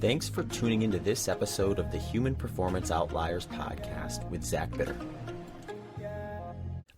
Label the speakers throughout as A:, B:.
A: Thanks for tuning into this episode of the Human Performance Outliers podcast with Zach Bitter.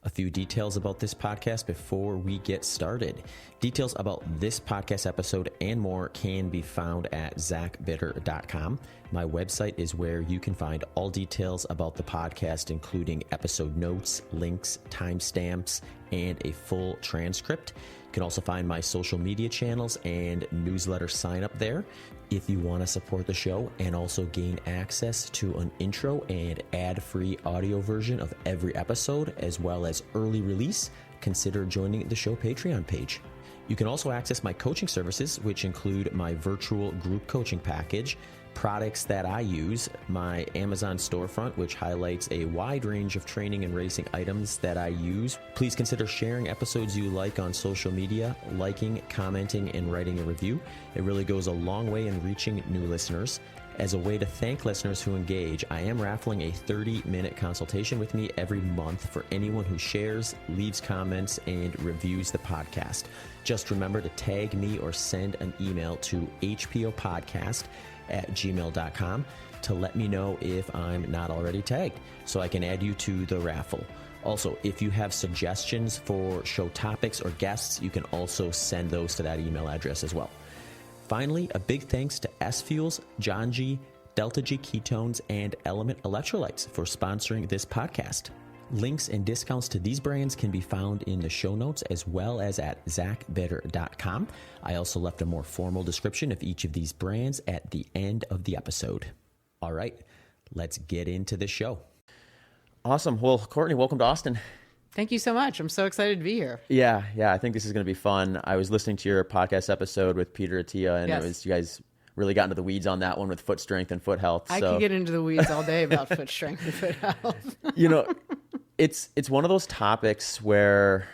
A: A few details about this podcast before we get started. Details about this podcast episode and more can be found at zachbitter.com. My website is where you can find all details about the podcast, including episode notes, links, timestamps, and a full transcript. You can also find my social media channels and newsletter sign up there. If you want to support the show and also gain access to an intro and ad-free audio version of every episode, as well as early release, consider joining the show Patreon page. You can also access my coaching services, which include my virtual group coaching package, products that I use, my Amazon storefront, which highlights a wide range of training and racing items that I use. Please consider sharing episodes you like on social media, liking, commenting, and writing a review. It really goes a long way in reaching new listeners. As a way to thank listeners who engage, I am raffling a 30-minute consultation with me every month for anyone who shares, leaves comments, and reviews the podcast. Just remember to tag me or send an email to hpopodcast@gmail.com to let me know if I'm not already tagged so I can add you to the raffle. Also, if you have suggestions for show topics or guests, you can also send those to that email address as well. Finally, a big thanks to S Fuels, John G, Delta G Ketones, and Element Electrolytes for sponsoring this podcast. Links and discounts to these brands can be found in the show notes as well as at zachbitter.com. I also left a more formal description of each of these brands at the end of the episode. All right, let's get into the show. Awesome. Well, Courtney, welcome to Austin.
B: Thank you so much. I'm so excited to be here.
A: Yeah. I think this is going to be fun. I was listening to your podcast episode with Peter Attia, and
B: Yes.
A: you guys really got into the weeds on that one with foot strength and foot health.
B: I could get into the weeds all day about foot strength and foot health.
A: It's one of those topics where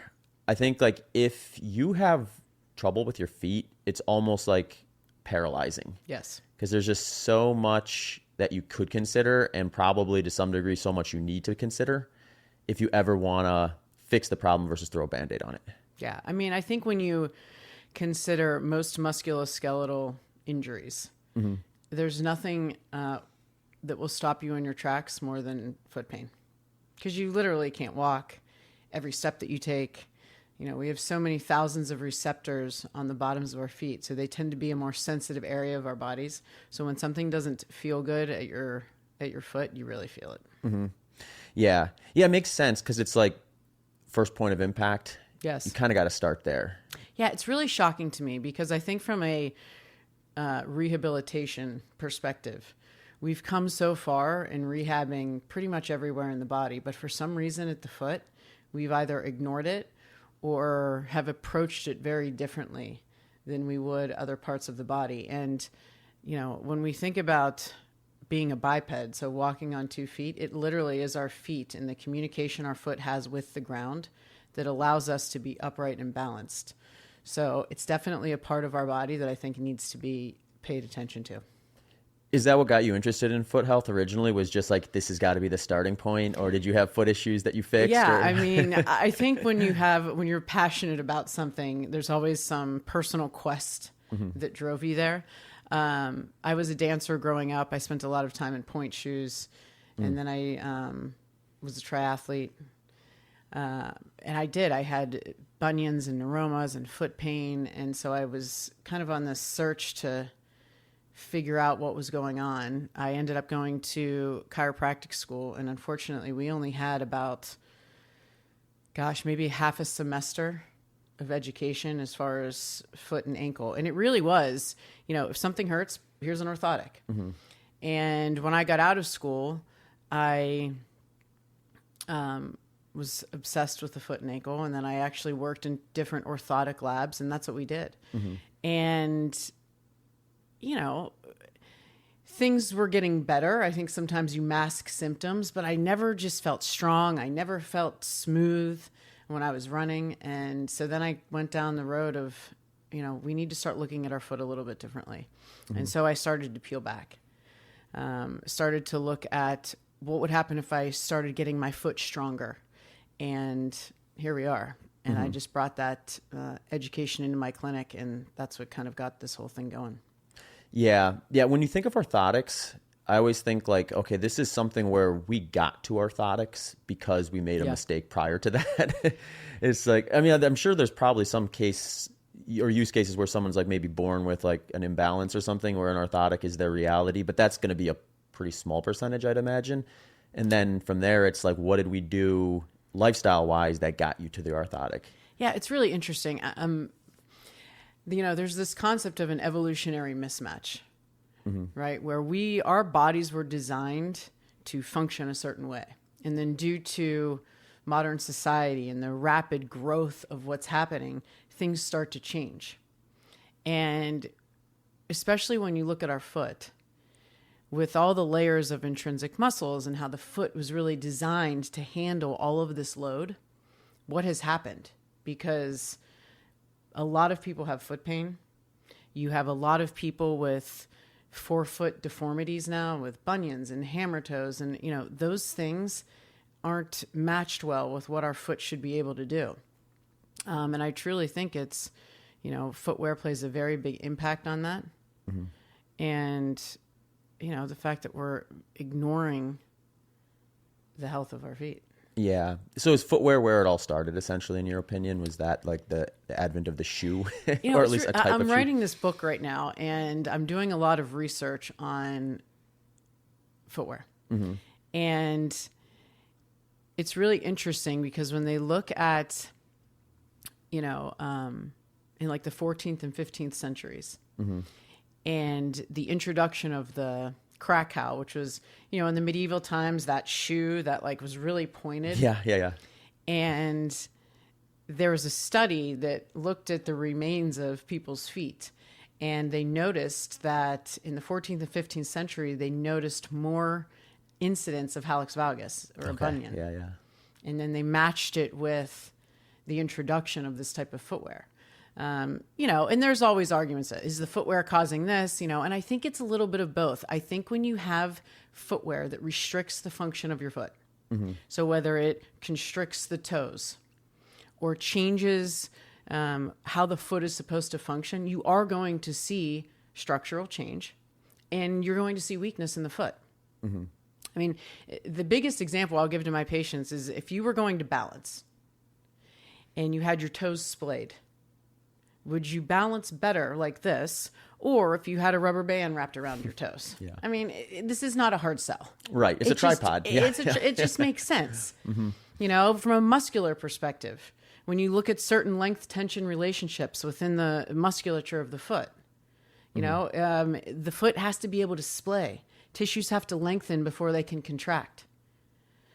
A: I think like if you have trouble with your feet, it's almost like paralyzing.
B: Yes.
A: Because there's just so much that you could consider, and probably to some degree so much you need to consider if you ever want to fix the problem versus throw a Band-Aid on it.
B: Yeah. I mean, I think when you consider most musculoskeletal injuries, there's nothing that will stop you in your tracks more than foot pain. Because you literally can't walk every step that you take. You know, we have so many thousands of receptors on the bottoms of our feet, so they tend to be a more sensitive area of our bodies. So when something doesn't feel good at your foot, you really feel it.
A: Mm-hmm. Yeah, it makes sense because it's like first point of impact.
B: Yes.
A: You kind of got to start there.
B: Yeah, it's really shocking to me because I think from a rehabilitation perspective, we've come so far in rehabbing pretty much everywhere in the body, but for some reason at the foot, we've either ignored it or have approached it very differently than we would other parts of the body. And, you know, when we think about being a biped, so walking on 2 feet, it literally is our feet and the communication our foot has with the ground that allows us to be upright and balanced. So it's definitely a part of our body that I think needs to be paid attention to.
A: Is that what got you interested in foot health originally, was just like, this has got to be the starting point? Or did you have foot issues that you fixed?
B: Yeah, I mean, I think when you're passionate about something, there's always some personal quest that drove you there. I was a dancer growing up. I spent a lot of time in point shoes. And then I was a triathlete. And I had bunions and neuromas and foot pain. And so I was kind of on this search to figure out what was going on. I ended up going to chiropractic school, and unfortunately we only had about, maybe half a semester of education as far as foot and ankle. And it really was, if something hurts, here's an orthotic. And when I got out of school, I was obsessed with the foot and ankle, and then I actually worked in different orthotic labs, and that's what we did. And things were getting better. I think sometimes you mask symptoms, but I never just felt strong. I never felt smooth when I was running. And so then I went down the road of, we need to start looking at our foot a little bit differently. And so I started to peel back, started to look at what would happen if I started getting my foot stronger. And here we are. And I just brought that education into my clinic, and that's what kind of got this whole thing going.
A: Yeah. Yeah. When you think of orthotics, I always think like, okay, this is something where we got to orthotics because we made a mistake prior to that. It's like, I mean, I'm sure there's probably some case or use cases where someone's like maybe born with like an imbalance or something where an orthotic is their reality, but that's going to be a pretty small percentage, I'd imagine. And then from there, it's like, what did we do lifestyle wise that got you to the orthotic?
B: Yeah, it's really interesting. There's this concept of an evolutionary mismatch, right? Where our bodies were designed to function a certain way. And then due to modern society and the rapid growth of what's happening, things start to change. And especially when you look at our foot, with all the layers of intrinsic muscles and how the foot was really designed to handle all of this load, what has happened? Because a lot of people have foot pain. You have a lot of people with forefoot deformities now, with bunions and hammer toes. And, those things aren't matched well with what our foot should be able to do. And I truly think it's, footwear plays a very big impact on that. Mm-hmm. And, the fact that we're ignoring the health of our feet.
A: Yeah. So is footwear where it all started, essentially, in your opinion? Was that like the advent of the shoe? Or at least a type of shoe?
B: I'm writing this book right now, and I'm doing a lot of research on footwear. Mm-hmm. And it's really interesting because when they look at, in like the 14th and 15th centuries, mm-hmm. and the introduction of the Krakow, which was, in the medieval times, that shoe that like was really pointed.
A: Yeah.
B: And there was a study that looked at the remains of people's feet. And they noticed that in the 14th and 15th century, they noticed more incidents of hallux valgus or a bunion.
A: Yeah.
B: And then they matched it with the introduction of this type of footwear. And there's always arguments. Is the footwear causing this? And I think it's a little bit of both. I think when you have footwear that restricts the function of your foot, mm-hmm. so whether it constricts the toes or changes how the foot is supposed to function, you are going to see structural change and you're going to see weakness in the foot. Mm-hmm. I mean, the biggest example I'll give to my patients is if you were going to balance and you had your toes splayed, would you balance better like this, or if you had a rubber band wrapped around your toes? Yeah. I mean, this is not a hard sell.
A: Right. It's a tripod.
B: It just makes sense. Mm-hmm. From a muscular perspective, when you look at certain length-tension relationships within the musculature of the foot, the foot has to be able to splay. Tissues have to lengthen before they can contract.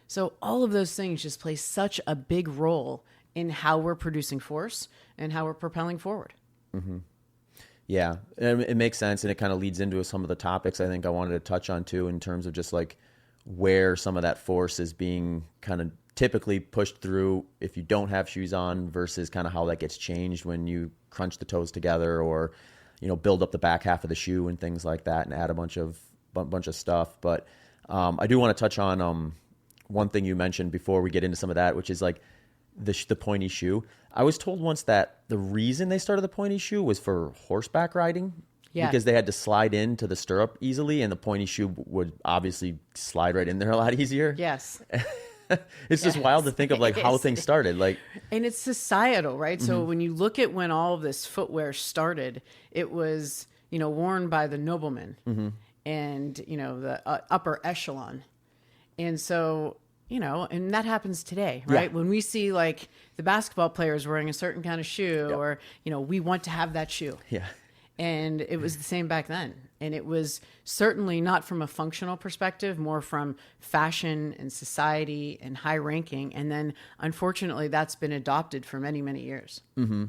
B: So all of those things just play such a big role in how we're producing force and how we're propelling forward.
A: Mm-hmm. Yeah, and it makes sense, and it kind of leads into some of the topics I think I wanted to touch on too, in terms of just like where some of that force is being kind of typically pushed through if you don't have shoes on versus kind of how that gets changed when you crunch the toes together or, build up the back half of the shoe and things like that and add a bunch of stuff. But I do want to touch on one thing you mentioned before we get into some of that, which is like the pointy shoe. I was told once that the reason they started the pointy shoe was for horseback riding. Yeah. Because they had to slide into the stirrup easily, and the pointy shoe would obviously slide right in there a lot easier.
B: Yes.
A: It's just wild to think of like how things started.
B: And it's societal, right? Mm-hmm. So when you look at when all of this footwear started, it was, worn by the noblemen mm-hmm. and, the upper echelon. And so, and that happens today, right? Yeah. When we see like the basketball players wearing a certain kind of shoe yep. or, we want to have that shoe.
A: Yeah.
B: And it was the same back then. And it was certainly not from a functional perspective, more from fashion and society and high ranking. And then unfortunately, that's been adopted for many, many years.
A: Mm-hmm.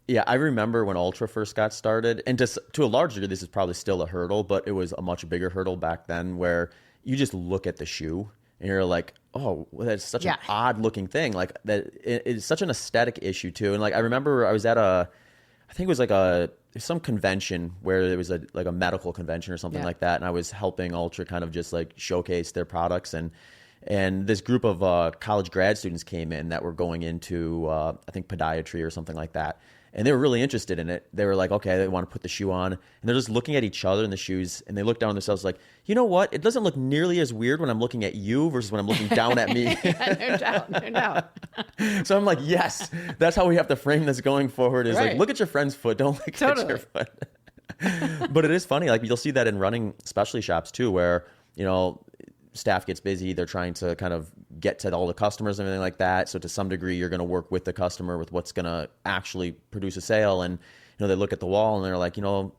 A: Yeah, I remember when Ultra first got started, and to a large degree, this is probably still a hurdle, but it was a much bigger hurdle back then where you just look at the shoe and you're like, oh, well, that's such an odd looking thing. Like that, it's such an aesthetic issue too. And like, I remember I was at I think it was some convention where there was a medical convention or something like that. And I was helping Ultra kind of just like showcase their products. And this group of college grad students came in that were going into, I think, podiatry or something like that. and they were really interested in it. They were like, okay, they want to put the shoe on, and they're just looking at each other in the shoes, and they look down on themselves like, you know what? It doesn't look nearly as weird when I'm looking at you versus when I'm looking down at me.
B: Yeah, no doubt.
A: So I'm like, yes, that's how we have to frame this going forward is
B: Right.
A: like, look at your friend's foot. Don't look at your foot. But it is funny. Like you'll see that in running specialty shops too, where, you know, staff gets busy. They're trying to kind of get to all the customers and everything like that. So to some degree, you're going to work with the customer with what's going to actually produce a sale. And, you know, they look at the wall and they're like, you know,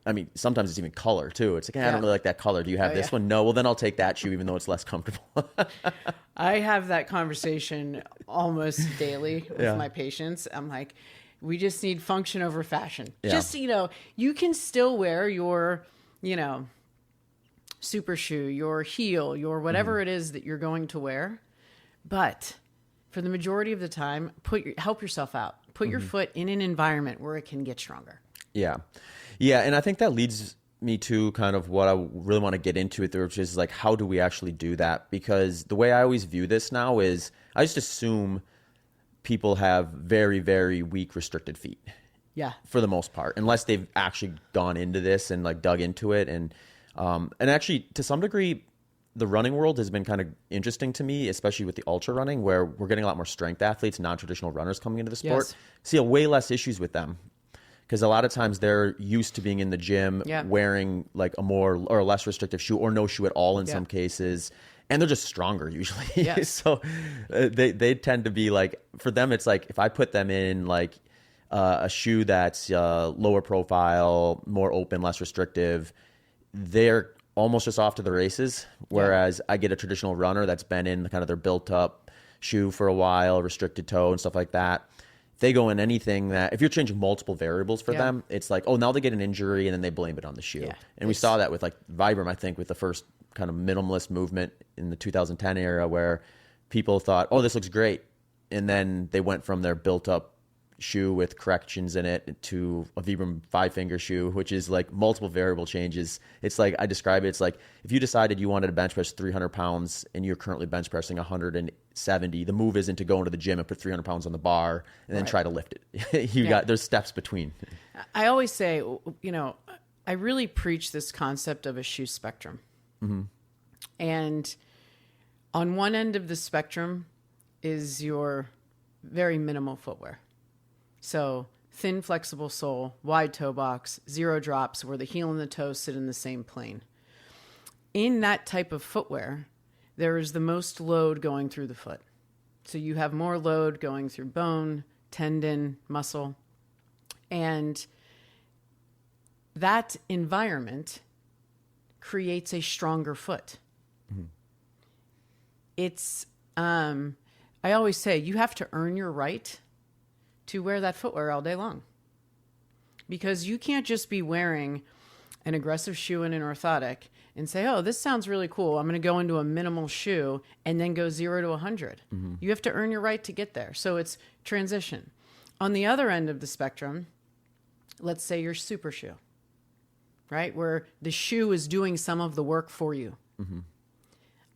A: I mean, sometimes it's even color too. It's like, I don't really like that color. Do you have this one? No. Well, then I'll take that shoe, even though it's less comfortable.
B: I have that conversation almost daily with my patients. I'm like, we just need function over fashion.
A: Yeah.
B: Just, you know, you can still wear your, you know, super shoe, your heel, your whatever it is that you're going to wear. But for the majority of the time, help yourself out. Put your foot in an environment where it can get stronger.
A: Yeah. Yeah. And I think that leads me to kind of what I really want to get into it, which is like, how do we actually do that? Because the way I always view this now is I just assume people have very, very weak restricted feet.
B: Yeah.
A: For the most part, unless they've actually gone into this and like dug into it. And actually to some degree, the running world has been kind of interesting to me, especially with the ultra running, where we're getting a lot more strength athletes, non-traditional runners coming into the sport.
B: Yes.
A: See a way less issues with them because a lot of times they're used to being in the gym, wearing like a more or less restrictive shoe or no shoe at all in some cases. And they're just stronger usually.
B: Yes.
A: So they tend to be like, for them, it's like if I put them in like a shoe that's lower profile, more open, less restrictive, they're almost just off to the races. Whereas I get a traditional runner that's been in kind of their built up shoe for a while, restricted toe and stuff like that. If they go in anything that, if you're changing multiple variables for them, it's like, oh, now they get an injury and then they blame it on the shoe. Yeah. And we saw that with like Vibram, I think, with the first kind of minimalist movement in the 2010 era where people thought, oh, this looks great. And then they went from their built up shoe with corrections in it to a Vibram 5-finger shoe, which is like multiple variable changes. It's like, I describe it, it's like if you decided you wanted to bench press 300 pounds and you're currently bench pressing 170, the move isn't to go into the gym and put 300 pounds on the bar and then try to lift it. There's steps between.
B: I always say, you know, I really preach this concept of a shoe spectrum. Mm-hmm. And on one end of the spectrum is your very minimal footwear. So thin, flexible sole, wide toe box, zero drops where the heel and the toe sit in the same plane. In that type of footwear, there is the most load going through the foot. So you have more load going through bone, tendon, muscle. And that environment creates a stronger foot. Mm-hmm. It's, I always say, you have to earn your right to wear that footwear all day long. Because you can't just be wearing an aggressive shoe and an orthotic and say, oh, this sounds really cool. I'm going to go into a minimal shoe and then go 0 to 100. Mm-hmm. You have to earn your right to get there. So it's transition. On the other end of the spectrum, let's say your super shoe, right? Where the shoe is doing some of the work for you. Mm-hmm.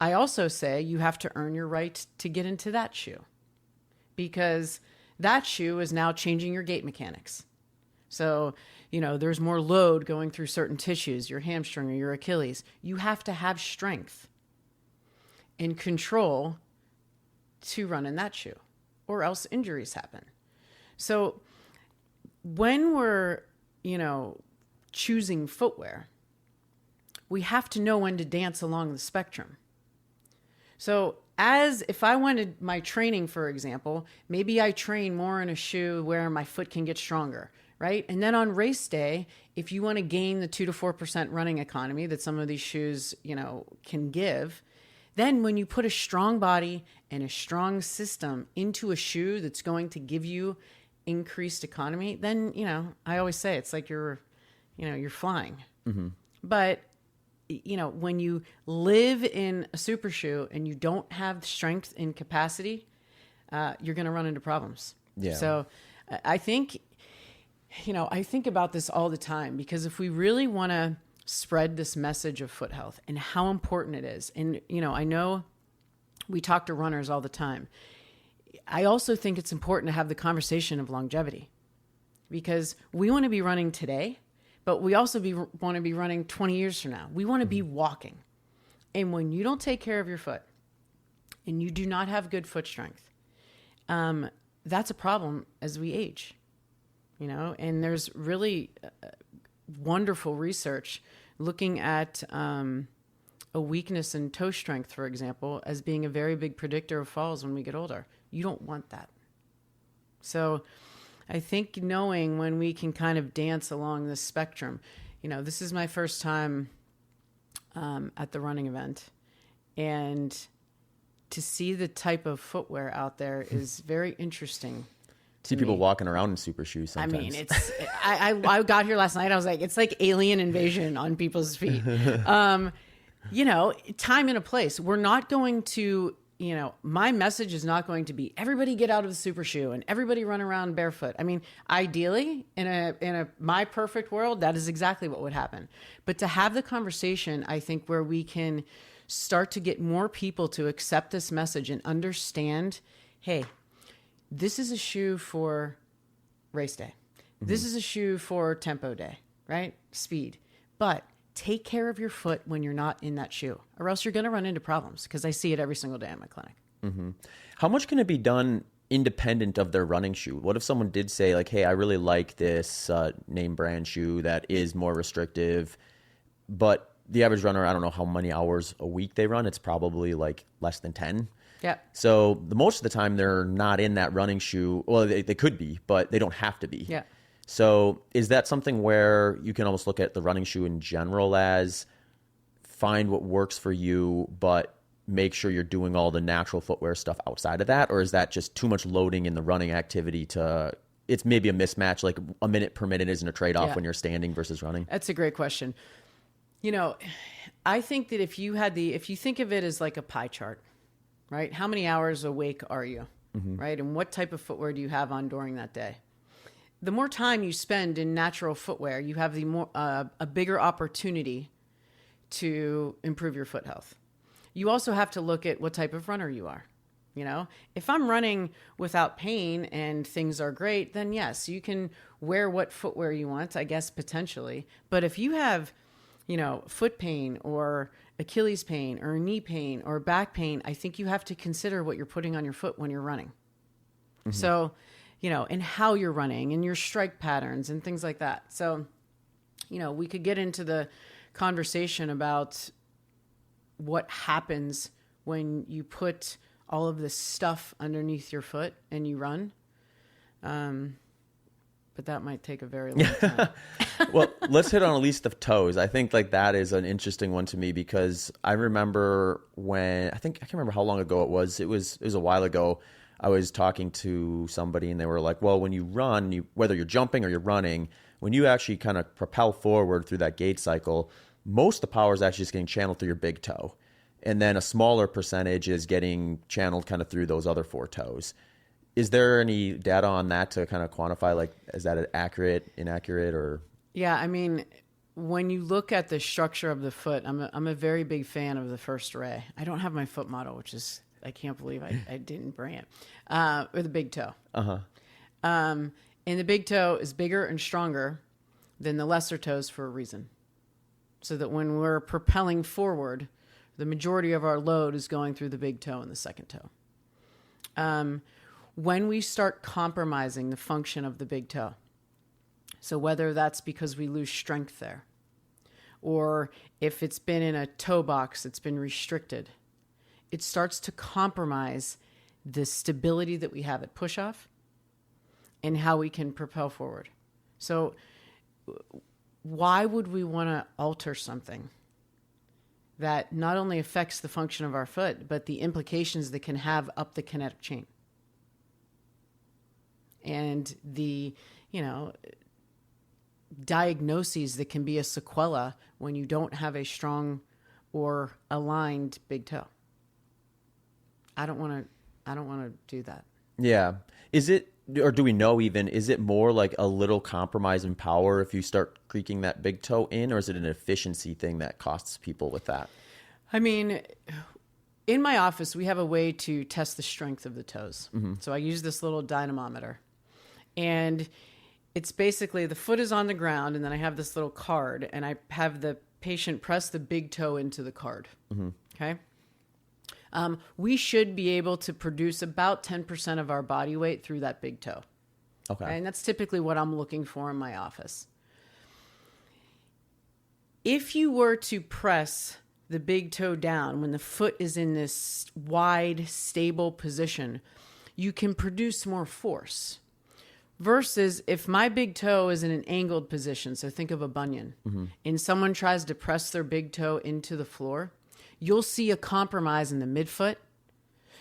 B: I also say you have to earn your right to get into that shoe because that shoe is now changing your gait mechanics. So, you know, there's more load going through certain tissues, your hamstring or your Achilles. You have to have strength and control to run in that shoe or else injuries happen. So when we're, you know, choosing footwear, we have to know when to dance along the spectrum. So if I wanted my training, for example, maybe I train more in a shoe where my foot can get stronger, right? And then on race day, if you want to gain the 2 to 4% running economy that some of these shoes, you know, can give, then when you put a strong body and a strong system into a shoe that's going to give you increased economy, then, you know, I always say it's like you're flying. Mm-hmm. But you know, when you live in a super shoe and you don't have the strength and capacity, you're going to run into problems. Yeah. So I think, you know, I think about this all the time because if we really want to spread this message of foot health and how important it is, and, you know, I know we talk to runners all the time. I also think it's important to have the conversation of longevity. because we want to be running today, but we also want to be running 20 years from now. We want to be walking. And when you don't take care of your foot and you do not have good foot strength, that's a problem as we age, and there's really wonderful research looking at a weakness in toe strength, for example, as being a very big predictor of falls when we get older. You don't want that. So I think knowing when we can kind of dance along this spectrum, this is my first time at the running event, and to see the type of footwear out there is very interesting.
A: See people walking around in super shoes sometimes.
B: I mean, I got here last night. I was like, it's like alien invasion on people's feet. Time and a place. We're not going to, my message is not going to be everybody get out of the super shoe and everybody run around barefoot. I mean, ideally in my perfect world, that is exactly what would happen. But to have the conversation, I think, where we can start to get more people to accept this message and understand, hey, this is a shoe for race day. Mm-hmm. This is a shoe for tempo day, right? Speed. But take care of your foot when you're not in that shoe, or else you're going to run into problems, because I see it every single day in my clinic.
A: Mm-hmm. How much can it be done independent of their running shoe? What if someone did say, like, hey, I really like this name brand shoe that is more restrictive, but the average runner, I don't know how many hours a week they run. It's probably like less than 10.
B: Yeah.
A: So most of the time they're not in that running shoe. Well, they could be, but they don't have to be.
B: Yeah.
A: So is that something where you can almost look at the running shoe in general as find what works for you, but make sure you're doing all the natural footwear stuff outside of that? Or is that just too much loading in the running activity it's maybe a mismatch, like a minute per minute isn't a trade-off when you're standing versus running?
B: That's a great question. I think that if you think of it as like a pie chart, right? How many hours awake are you, mm-hmm. right? And what type of footwear do you have on during that day? The more time you spend in natural footwear, you have a bigger opportunity to improve your foot health. You also have to look at what type of runner you are. If I'm running without pain and things are great, then yes, you can wear what footwear you want, I guess, potentially. But if you have, foot pain or Achilles pain or knee pain or back pain, I think you have to consider what you're putting on your foot when you're running. Mm-hmm. So, and how you're running and your strike patterns and things like that. So, we could get into the conversation about what happens when you put all of this stuff underneath your foot and you run. But that might take a very long time.
A: Well, let's hit on at least the toes. I think that is an interesting one to me, because I remember I can't remember how long ago it was. It was a while ago. I was talking to somebody and they were like, well, when you run, whether you're jumping or you're running, when you actually kind of propel forward through that gait cycle, most of the power is actually just getting channeled through your big toe. And then a smaller percentage is getting channeled kind of through those other four toes. Is there any data on that to kind of quantify, like, is that accurate, inaccurate, or? Yeah,
B: I mean, when you look at the structure of the foot, I'm a very big fan of the first ray. I don't have my foot model, which is, I can't believe I didn't bring it. Or the big toe. Uh-huh. And the big toe is bigger and stronger than the lesser toes for a reason. So that when we're propelling forward, the majority of our load is going through the big toe and the second toe. When we start compromising the function of the big toe, so whether that's because we lose strength there, or if it's been in a toe box, it's been restricted, it starts to compromise the stability that we have at push-off and how we can propel forward. So why would we want to alter something that not only affects the function of our foot, but the implications that can have up the kinetic chain? And the, diagnoses that can be a sequela when you don't have a strong or aligned big toe. I don't want to do that.
A: Yeah. Is it, or do we know even, is it more like a little compromise in power if you start creaking that big toe in, or is it an efficiency thing that costs people with that?
B: I mean, in my office, we have a way to test the strength of the toes. Mm-hmm. So I use this little dynamometer. And it's basically the foot is on the ground, and then I have this little card, and I have the patient press the big toe into the card. Okay. We should be able to produce about 10% of our body weight through that big toe.
A: Okay.
B: And that's typically what I'm looking for in my office. If you were to press the big toe down when the foot is in this wide, stable position, you can produce more force. Versus if my big toe is in an angled position, so think of a bunion, and someone tries to press their big toe into the floor, you'll see a compromise in the midfoot.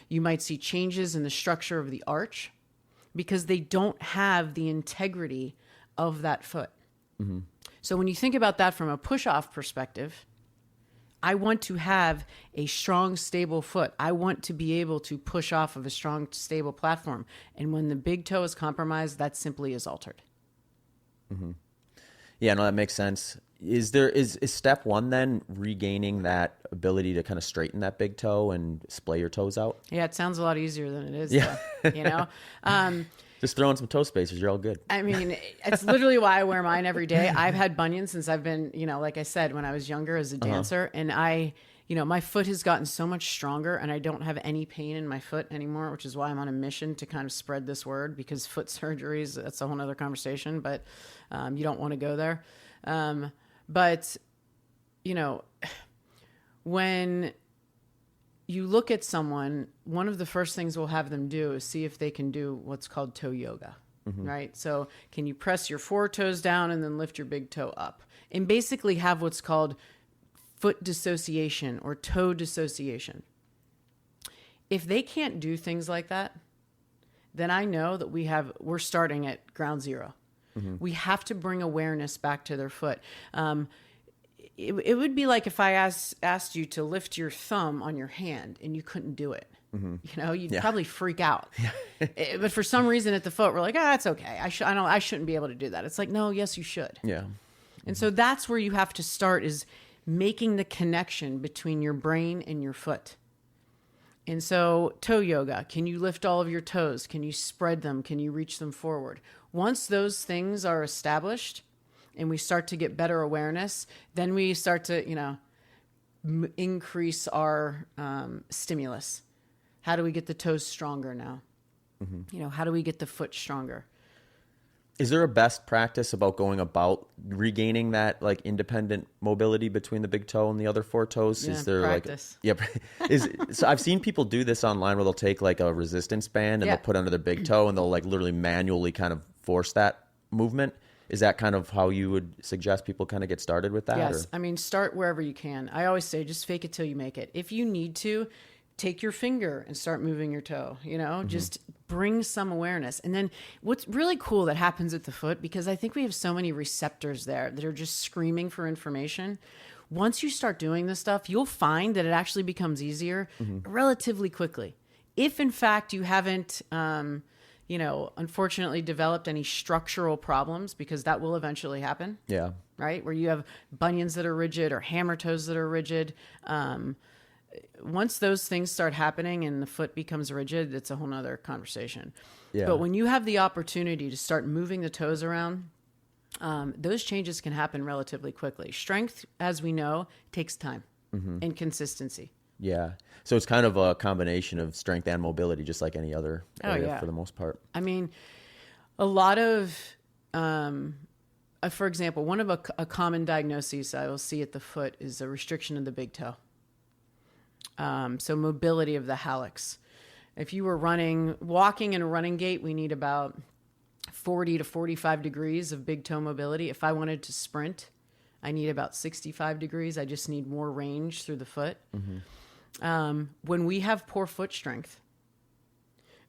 B: You might see changes in the structure of the arch because they don't have the integrity of that foot. So when you think about that from a push-off perspective, I want to have a strong, stable foot. I want to be able to push off of a strong, stable platform. And when the big toe is compromised, that simply is altered.
A: Yeah, no, that makes sense. Is step one then regaining that ability to kind of straighten that big toe and splay your toes out?
B: Yeah, it sounds a lot easier than it is.
A: Yeah.
B: Though, you know?
A: Just throw in some toe spacers, you're all good.
B: I mean, it's literally why I wear mine every day. I've had bunions since I've been, like I said, when I was younger as a dancer. And my foot has gotten so much stronger and I don't have any pain in my foot anymore, which is why I'm on a mission to kind of spread this word, because foot surgeries, that's a whole nother conversation, but you don't want to go there. But when you look at someone, one of the first things we'll have them do is see if they can do what's called toe yoga, right? So can you press your four toes down and then lift your big toe up and basically have what's called foot dissociation or toe dissociation? If they can't do things like that, then I know that we're starting at ground zero. We have to bring awareness back to their foot. It would be like if I asked you to lift your thumb on your hand and you couldn't do it. You'd probably freak out. But for some reason at the foot, we're like, it's okay. I shouldn't be able to do that. It's like, no, yes, you should.
A: Yeah.
B: And so that's where you have to start, is making the connection between your brain and your foot. And so toe yoga, can you lift all of your toes? Can you spread them? Can you reach them forward? Once those things are established and we start to get better awareness, then we start to, increase our stimulus. How do we get the toes stronger now? How do we get the foot stronger?
A: Is there a best practice about going about regaining that like independent mobility between the big toe and the other four toes?
B: Yeah,
A: is there
B: practice.
A: So I've seen people do this online where they'll take like a resistance band and they'll put under their big toe and they'll like literally manually kind of force that movement. Is that kind of how you would suggest people kind of get started with that?
B: Yes. I mean, start wherever you can. I always say, just fake it till you make it. If you need to, take your finger and start moving your toe, just bring some awareness. And then what's really cool that happens at the foot, because I think we have so many receptors there that are just screaming for information. Once you start doing this stuff, you'll find that it actually becomes easier relatively quickly. If in fact you haven't, unfortunately developed any structural problems, because that will eventually happen.
A: Yeah.
B: Right? Where you have bunions that are rigid or hammer toes that are rigid. Once those things start happening and the foot becomes rigid, it's a whole nother conversation.
A: Yeah.
B: But when you have the opportunity to start moving the toes around, those changes can happen relatively quickly. Strength, as we know, takes time and consistency.
A: Yeah. So it's kind of a combination of strength and mobility, just like any other area for the most part.
B: I mean, a lot of, for example, one of a common diagnoses I will see at the foot is a restriction of the big toe. So mobility of the hallux. If you were walking in a running gait, we need about 40 to 45 degrees of big toe mobility. If I wanted to sprint, I need about 65 degrees. I just need more range through the foot. When we have poor foot strength,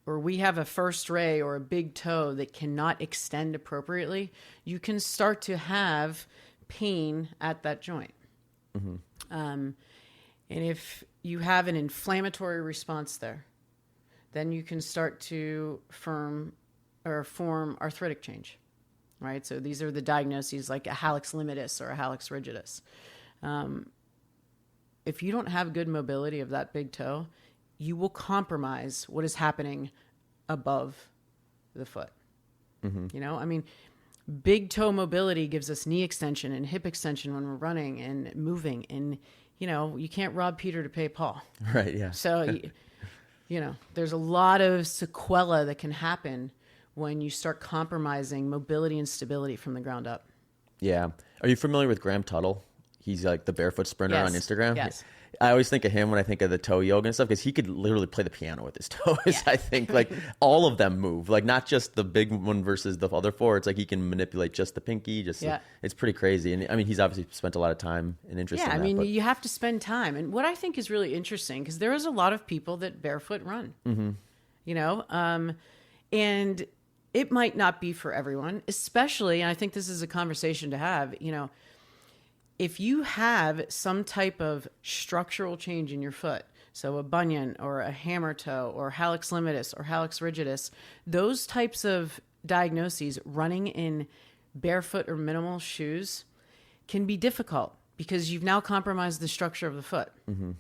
B: or we have a first ray or a big toe that cannot extend appropriately, you can start to have pain at that joint. And if you have an inflammatory response there, then you can start to form arthritic change, right? So these are the diagnoses like a hallux limitus or a hallux rigidus. If you don't have good mobility of that big toe, you will compromise what is happening above the foot. I mean, Big toe mobility gives us knee extension and hip extension when we're running and moving. And, you can't rob Peter to pay Paul.
A: Right, yeah.
B: So, there's a lot of sequela that can happen when you start compromising mobility and stability from the ground up.
A: Yeah. Are you familiar with Graham Tuttle? He's like the barefoot sprinter on Instagram.
B: Yes.
A: I always think of him when I think of the toe yoga and stuff, because he could literally play the piano with his toes.
B: Yeah.
A: I think like all of them move, like not just the big one versus the other four. It's like he can manipulate just the pinky. It's pretty crazy. And I mean, he's obviously spent a lot of time and interest in that.
B: Yeah, I mean, you have to spend time. And what I think is really interesting, because there is a lot of people that barefoot run, and it might not be for everyone, especially, and I think this is a conversation to have, if you have some type of structural change in your foot, so a bunion or a hammer toe or hallux limitus or hallux rigidus, those types of diagnoses running in barefoot or minimal shoes can be difficult because you've now compromised the structure of the foot. Mm-hmm.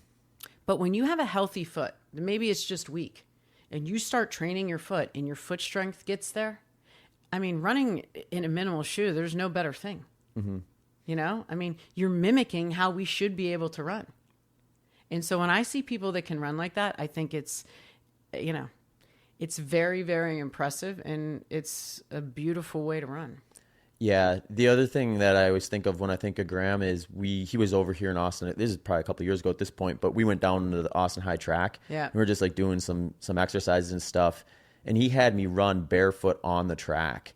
B: But when you have a healthy foot, maybe it's just weak, and you start training your foot and your foot strength gets there, I mean, running in a minimal shoe, there's no better thing. Mm-hmm. I mean, you're mimicking how we should be able to run. And so when I see people that can run like that, I think it's very, very impressive, and it's a beautiful way to run.
A: Yeah. The other thing that I always think of when I think of Graham is he was over here in Austin. This is probably a couple of years ago at this point, but we went down to the Austin High Track.
B: Yeah.
A: And we were just like doing some exercises and stuff. And he had me run barefoot on the track.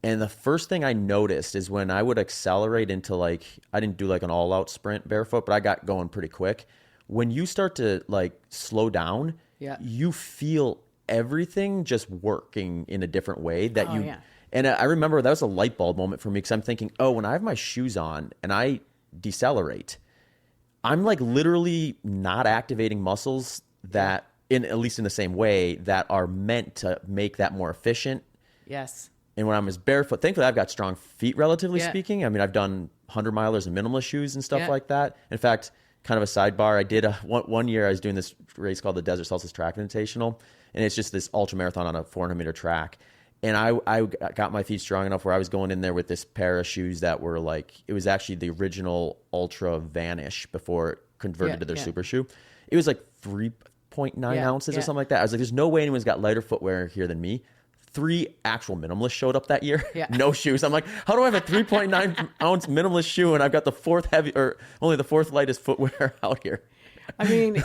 A: And the first thing I noticed is when I would accelerate into I didn't do like an all out sprint barefoot, but I got going pretty quick. When you start to slow down, you feel everything just working in a different way and I remember that was a light bulb moment for me, because I'm thinking, when I have my shoes on and I decelerate, I'm literally not activating muscles that at least in the same way that are meant to make that more efficient.
B: Yes.
A: And when I was barefoot, thankfully I've got strong feet, relatively speaking. I mean, I've done 100 milers and minimalist shoes and stuff like that. In fact, kind of a sidebar, I did one year I was doing this race called the Desert Solstice Track Invitational, and it's just this ultra marathon on a 400-meter track. And I got my feet strong enough where I was going in there with this pair of shoes that were it was actually the original Ultra Vanish before it converted to their super shoe. It was 3.9 ounces or something like that. I was like, there's no way anyone's got lighter footwear here than me. 3 actual minimalists showed up that year. Yeah. No shoes. I'm like, how do I have a 3.9 ounce minimalist shoe and I've got the only the fourth lightest footwear out here?
B: I mean,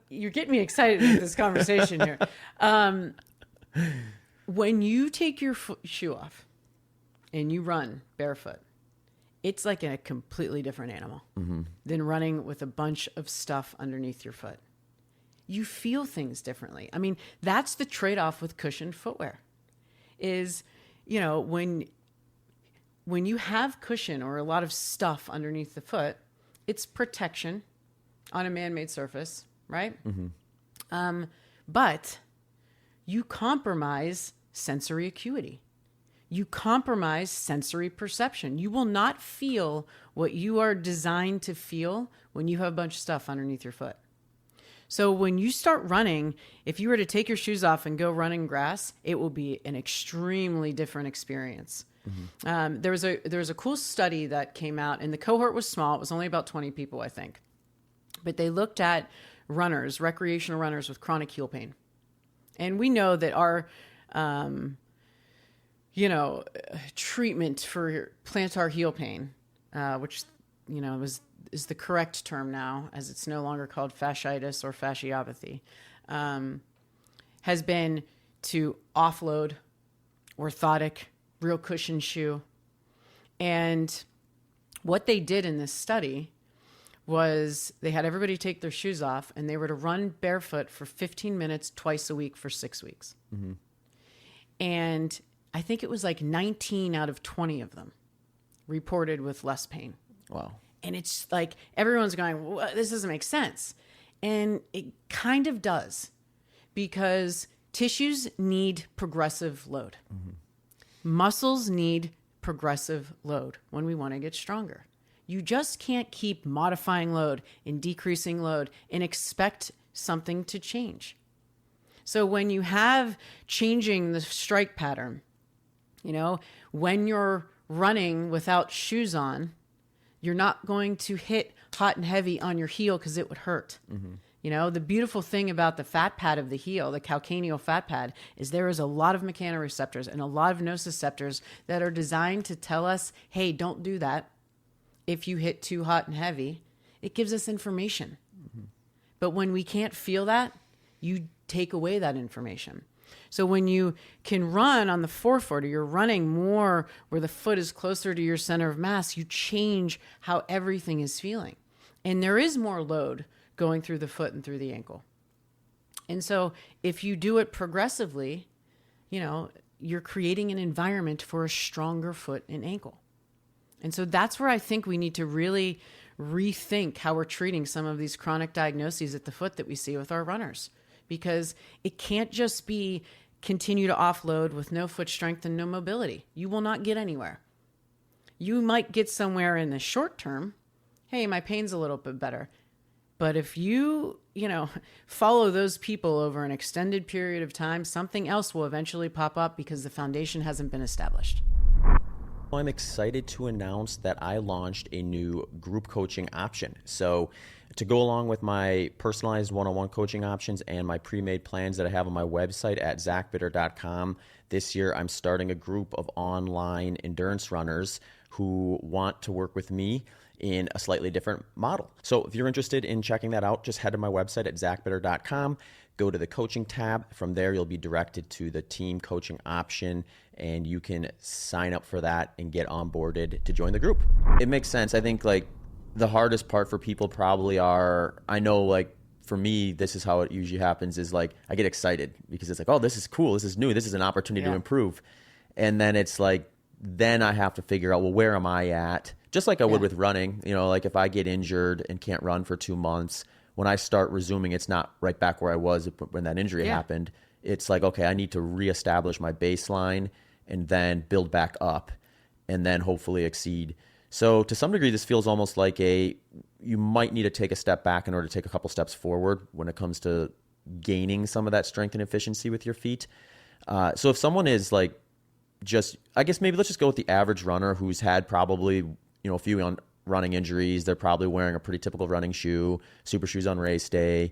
B: you're getting me excited with this conversation here. When you take your shoe off and you run barefoot, it's like a completely different animal than running with a bunch of stuff underneath your foot. You feel things differently. I mean, that's the trade-off with cushioned footwear. Is, when you have cushion or a lot of stuff underneath the foot, it's protection on a man-made surface, right? Mm-hmm. But you compromise sensory acuity. You compromise sensory perception. You will not feel what you are designed to feel when you have a bunch of stuff underneath your foot. So when you start running, if you were to take your shoes off and go run in grass, it will be an extremely different experience. Mm-hmm. There was a cool study that came out, and the cohort was small. It was only about 20 people, I think. But they looked at recreational runners with chronic heel pain. And we know that our, treatment for plantar heel pain, which, is the correct term now, as it's no longer called fasciitis or fasciopathy, has been to offload orthotic, real cushion shoe. And what they did in this study was they had everybody take their shoes off, and they were to run barefoot for 15 minutes twice a week for 6 weeks. Mm-hmm. And I think it was 19 out of 20 of them reported with less pain.
A: Wow.
B: And it's everyone's going, well, this doesn't make sense. And it kind of does, because tissues need progressive load. Mm-hmm. Muscles need progressive load when we want to get stronger. You just can't keep modifying load and decreasing load and expect something to change. So when you have changing the strike pattern, when you're running without shoes on, you're not going to hit hot and heavy on your heel because it would hurt. You know, the beautiful thing about the fat pad of the heel, the calcaneal fat pad, is there is a lot of mechanoreceptors and a lot of nociceptors that are designed to tell us, hey, don't do that. If you hit too hot and heavy, it gives us information. But when we can't feel that, you take away that information. So when you can run on the forefoot, or you're running more where the foot is closer to your center of mass, you change how everything is feeling. And there is more load going through the foot and through the ankle. And so if you do it progressively, you know, you're creating an environment for a stronger foot and ankle. And so that's where I think we need to really rethink how we're treating some of these chronic diagnoses at the foot that we see with our runners. Because it can't just be continue to offload with no foot strength and no mobility. You will not get anywhere. You might get somewhere in the short term. Hey, my pain's a little bit better. But if you follow those people over an extended period of time, something else will eventually pop up because the foundation hasn't been established.
A: Well, I'm excited to announce that I launched a new group coaching option. So to go along with my personalized one-on-one coaching options and my pre-made plans that I have on my website at zachbitter.com, this year I'm starting a group of online endurance runners who want to work with me in a slightly different model. So if you're interested in checking that out, just head to my website at zachbitter.com, go to the coaching tab. From there, you'll be directed to the team coaching option, and you can sign up for that and get onboarded to join the group. It makes sense. I think like the hardest part for people probably I know like for me, this is how it usually happens is like I get excited because it's like, oh, this is cool. This is new. This is an opportunity to improve. And then it's like, then I have to figure out, well, where am I at? Just like I would with running, like if I get injured and can't run for 2 months, when I start resuming, it's not right back where I was when that injury happened. It's like, okay, I need to reestablish my baseline and then build back up and then hopefully exceed. So to some degree, this feels almost like you might need to take a step back in order to take a couple steps forward when it comes to gaining some of that strength and efficiency with your feet. So if someone is like, I guess maybe let's just go with the average runner who's had probably, a few running injuries. They're probably wearing a pretty typical running shoe, super shoes on race day.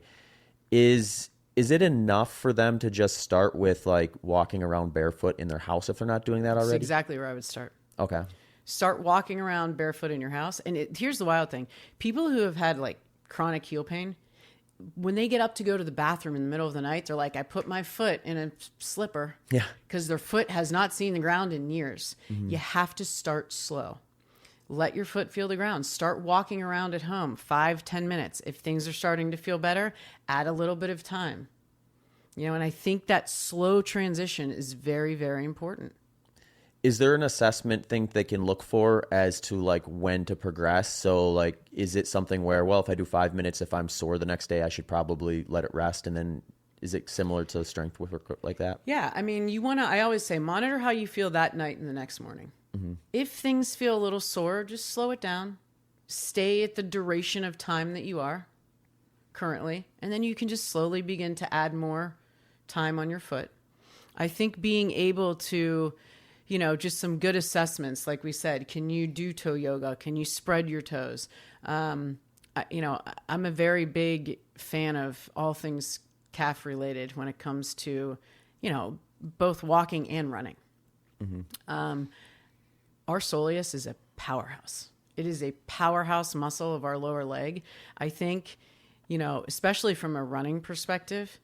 A: Is it enough for them to just start with like walking around barefoot in their house if they're not doing that already?
B: That's exactly where I would start.
A: Okay.
B: Start walking around barefoot in your house. And here's the wild thing. People who have had like chronic heel pain, when they get up to go to the bathroom in the middle of the night, they're like, I put my foot in a slipper. Yeah. Because their foot has not seen the ground in years. Mm-hmm. You have to start slow. Let your foot feel the ground. Start walking around at home 5-10 minutes. If things are starting to feel better, add a little bit of time. And I think that slow transition is very, very important.
A: Is there an assessment thing they can look for as to like when to progress? So like, is it something where, well, if I do 5 minutes, if I'm sore the next day, I should probably let it rest? And then is it similar to strength work like that?
B: Yeah. I mean, I always say, monitor how you feel that night and the next morning. Mm-hmm. If things feel a little sore, just slow it down. Stay at the duration of time that you are currently. And then you can just slowly begin to add more time on your foot. I think being able to, just some good assessments, like we said, can you do toe yoga? Can you spread your toes? I'm a very big fan of all things calf related when it comes to, both walking and running. Mm-hmm. Our soleus is a powerhouse. It is a powerhouse muscle of our lower leg. I think, especially from a running perspective,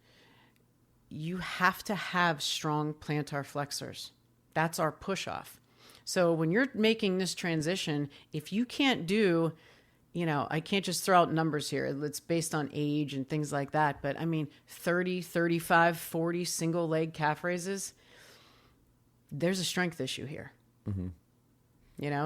B: you have to have strong plantar flexors. That's our push off. So when you're making this transition, if you can't do, I can't just throw out numbers here. It's based on age and things like that. But 30, 35, 40 single leg calf raises, there's a strength issue here. Mm-hmm.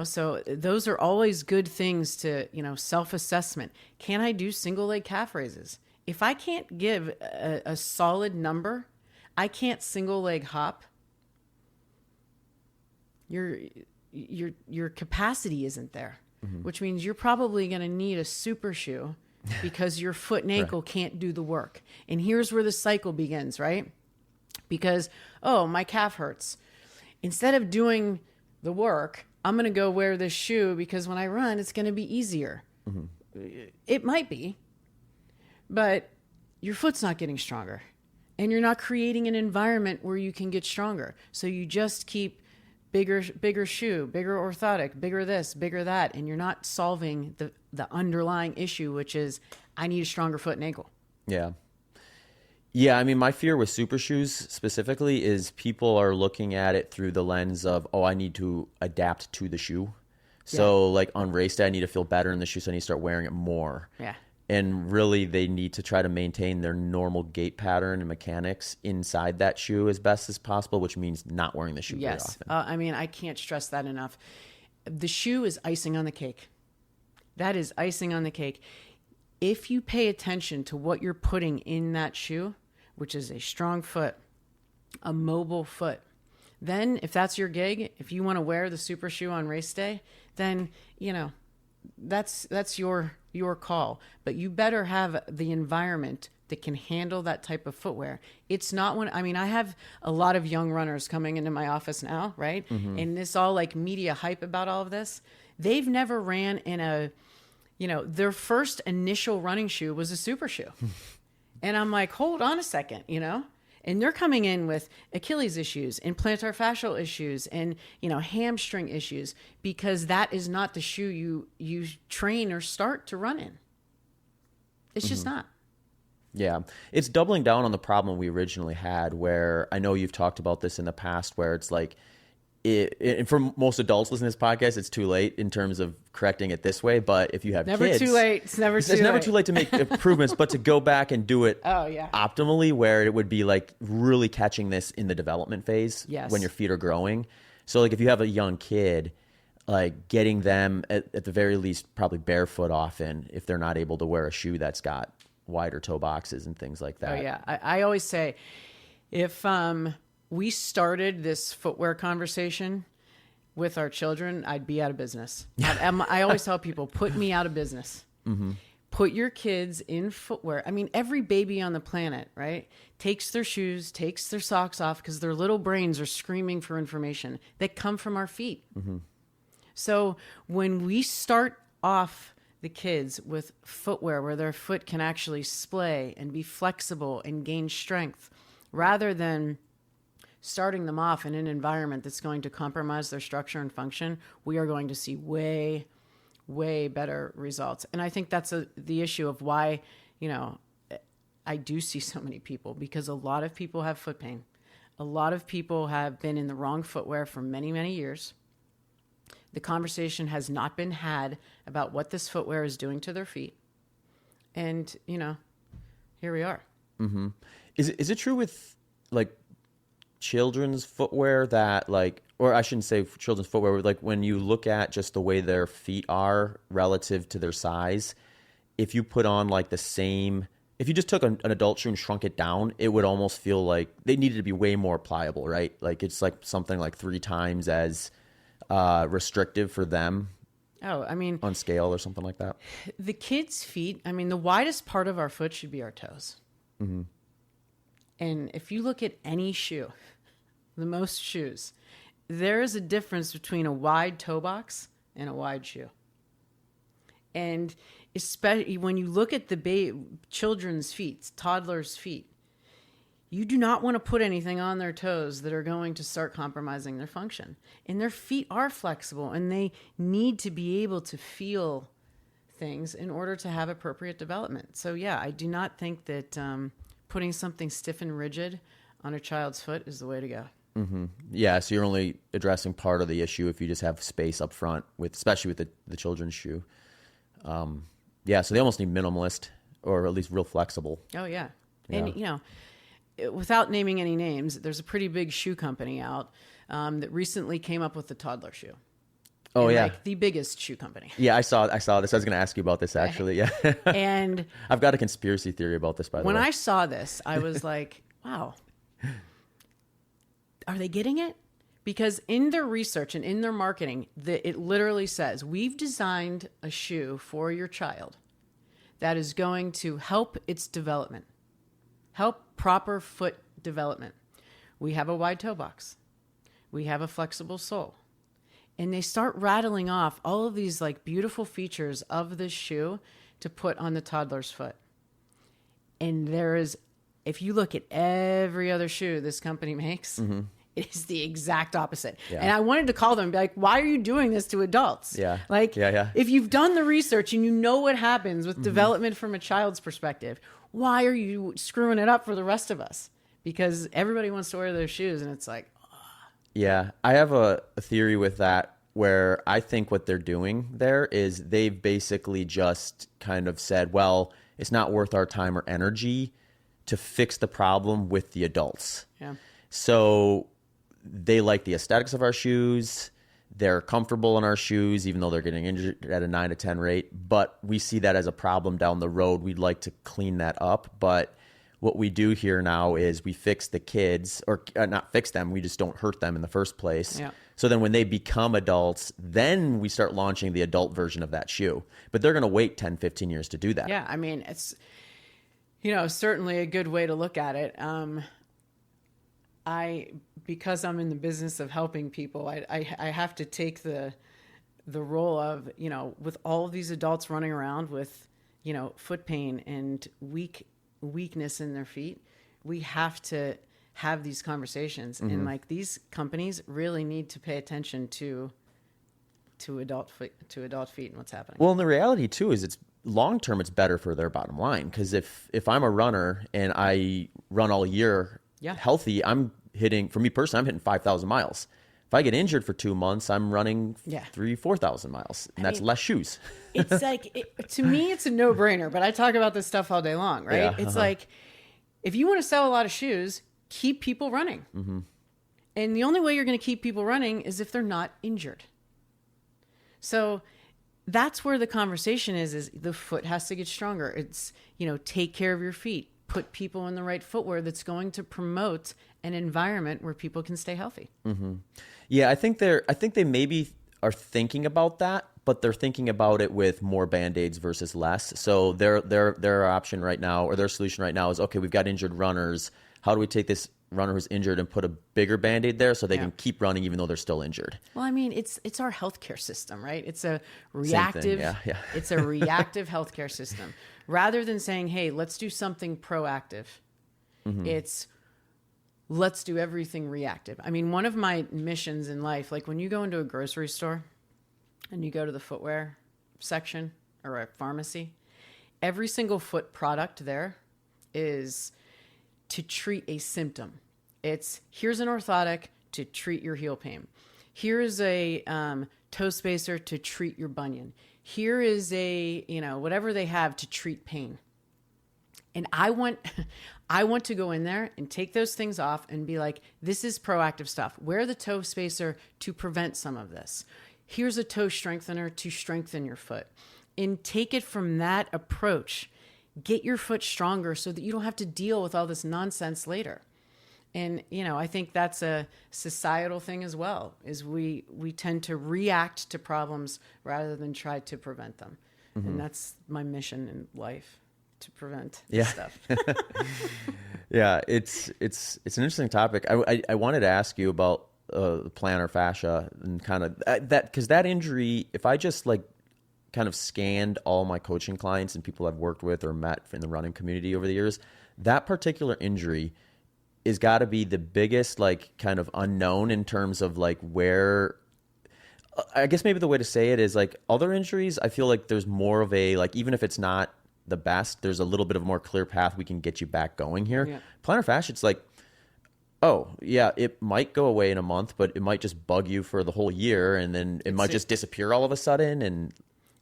B: So those are always good things to, self-assessment. Can I do single leg calf raises? If I can't give a solid number, I can't single leg hop. Your capacity isn't there, mm-hmm. which means you're probably going to need a super shoe because your foot and ankle can't do the work. And here's where the cycle begins, right? Because, my calf hurts. Instead of doing the work, I'm going to go wear this shoe because when I run, it's going to be easier. It might be, but your foot's not getting stronger and you're not creating an environment where you can get stronger. So you just keep bigger shoe, bigger orthotic, bigger this, bigger that. And you're not solving the underlying issue, which is I need a stronger foot and ankle.
A: Yeah. Yeah, I mean, my fear with super shoes specifically is people are looking at it through the lens of, I need to adapt to the shoe. So like on race day, I need to feel better in the shoe, so I need to start wearing it more.
B: Yeah.
A: And really, they need to try to maintain their normal gait pattern and mechanics inside that shoe as best as possible, which means not wearing the shoe very often.
B: I mean, I can't stress that enough. The shoe is icing on the cake. That is icing on the cake. If you pay attention to what you're putting in that shoe, which is a strong foot, a mobile foot, then if that's your gig, if you want to wear the super shoe on race day, then, that's your call. But you better have the environment that can handle that type of footwear. It's not I have a lot of young runners coming into my office now, right? Mm-hmm. And this all like media hype about all of this. They've never ran in their first initial running shoe was a super shoe. And I'm like, hold on a second, And they're coming in with Achilles issues and plantar fascial issues and, hamstring issues because that is not the shoe you train or start to run in. It's just not.
A: Yeah. It's doubling down on the problem we originally had where I know you've talked about this in the past where it's like, and for most adults listening to this podcast, it's too late in terms of correcting it this way. But if you have
B: kids,
A: it's never too late to make improvements, but to go back and do it optimally, where it would be like really catching this in the development phase when your feet are growing. So like if you have a young kid, like getting them at the very least probably barefoot often if they're not able to wear a shoe that's got wider toe boxes and things like that.
B: Oh yeah, I always say if we started this footwear conversation with our children, I'd be out of business. I always tell people, put me out of business. Mm-hmm. Put your kids in footwear. I mean, every baby on the planet, right, takes their shoes, takes their socks off because their little brains are screaming for information that come from our feet. Mm-hmm. So when we start off the kids with footwear where their foot can actually splay and be flexible and gain strength, rather than starting them off in an environment that's going to compromise their structure and function, we are going to see way, way better results. And I think that's the issue of why, I do see so many people, because a lot of people have foot pain. A lot of people have been in the wrong footwear for many, many years. The conversation has not been had about what this footwear is doing to their feet. And, here we are.
A: Mm-hmm. Is it true with like children's footwear that like, or I shouldn't say children's footwear, like when you look at just the way their feet are relative to their size, if you put on like if you just took an adult shoe and shrunk it down, it would almost feel like they needed to be way more pliable, right? Like it's like something like 3 times as restrictive for them.
B: Oh, I mean,
A: on scale or something like that.
B: The kids' feet, I mean, the widest part of our foot should be our toes. Mm-hmm. And if you look at any shoe, most shoes, there is a difference between a wide toe box and a wide shoe. And especially when you look at the children's feet, toddlers' feet, you do not want to put anything on their toes that are going to start compromising their function. And their feet are flexible and they need to be able to feel things in order to have appropriate development. So yeah, I do not think that putting something stiff and rigid on a child's foot is the way to go.
A: Mm-hmm. Yeah, so you're only addressing part of the issue if you just have space up front, especially with the children's shoe. Yeah, so they almost need minimalist or at least real flexible.
B: Oh yeah. And without naming any names, there's a pretty big shoe company out that recently came up with the toddler shoe.
A: Oh, yeah.
B: Like the biggest shoe company.
A: Yeah, I saw this. I was going to ask you about this, actually. Yeah.
B: And
A: I've got a conspiracy theory about this, by the way.
B: When I saw this, I was like, wow, are they getting it? Because in their research and in their marketing, it literally says, we've designed a shoe for your child that is going to help its development, help proper foot development. We have a wide toe box. We have a flexible sole. And they start rattling off all of these like beautiful features of this shoe to put on the toddler's foot. And if you look at every other shoe this company makes, it is the exact opposite. Yeah. And I wanted to call them and be like, why are you doing this to adults?
A: Yeah.
B: Like, if you've done the research and you know what happens with development from a child's perspective, why are you screwing it up for the rest of us? Because everybody wants to wear those shoes, and it's like,
A: Yeah, I have a theory with that where I think what they're doing there is they've basically just kind of said, well, it's not worth our time or energy to fix the problem with the adults.
B: Yeah.
A: So they like the aesthetics of our shoes. They're comfortable in our shoes, even though they're getting injured at a 9 to 10 rate. But we see that as a problem down the road. We'd like to clean that up. But what we do here now is we fix the kids, or not fix them. We just don't hurt them in the first place.
B: Yeah.
A: So then when they become adults, then we start launching the adult version of that shoe. But they're going to wait 10, 15 years to do that.
B: Yeah. I mean, it's, certainly a good way to look at it. Because I'm in the business of helping people, I have to take the role of, with all of these adults running around with, foot pain and weakness in their feet, we have to have these conversations. And like, these companies really need to pay attention to adult feet and what's happening.
A: Well, and the reality too is it's long term, it's better for their bottom line. Because if I'm a runner and I run all year healthy, for me personally, I'm hitting 5,000 miles. If I get injured for 2 months, I'm running 4,000 miles, and that's less shoes.
B: It's like, to me, it's a no-brainer, but I talk about this stuff all day long, right?
A: Yeah,
B: it's like, if you want to sell a lot of shoes, keep people running. And the only way you're going to keep people running is if they're not injured. So that's where the conversation is the foot has to get stronger. It's, take care of your feet. Put people in the right footwear that's going to promote an environment where people can stay healthy.
A: Yeah, I think they maybe are thinking about that, but they're thinking about it with more Band-Aids versus less. So their option right now, or their solution right now is, okay, we've got injured runners. How do we take this runner who's injured and put a bigger Band-Aid there so they can keep running even though they're still injured?
B: Well, I mean, it's our healthcare system, right? It's a reactive, it's a reactive healthcare system. Rather than saying, hey, let's do something proactive, it's let's do everything reactive. I mean, one of my missions in life, like when you go into a grocery store and you go to the footwear section or a pharmacy, every single foot product there is to treat a symptom. It's, here's an orthotic to treat your heel pain. Here is a toe spacer to treat your bunion. Here is a, whatever they have to treat pain. And I want to go in there and take those things off and be like, this is proactive stuff. Wear the toe spacer to prevent some of this. Here's a toe strengthener to strengthen your foot. And take it from that approach. Get your foot stronger so that you don't have to deal with all this nonsense later. And, I think that's a societal thing as well, is we tend to react to problems rather than try to prevent them. And that's my mission in life, to prevent stuff.
A: Yeah, it's an interesting topic. I wanted to ask you about the plantar fascia and kind of that, because that injury, if I just kind of scanned all my coaching clients and people I've worked with or met in the running community over the years, that particular injury is got to be the biggest kind of unknown in terms of where, I guess maybe the way to say it is other injuries, I feel like there's more of a, even if it's not the best, there's a little bit of a more clear path we can get you back going here. Yeah. Plantar fascia, it's oh yeah, it might go away in a month, but it might just bug you for the whole year, and then it might just disappear all of a sudden. And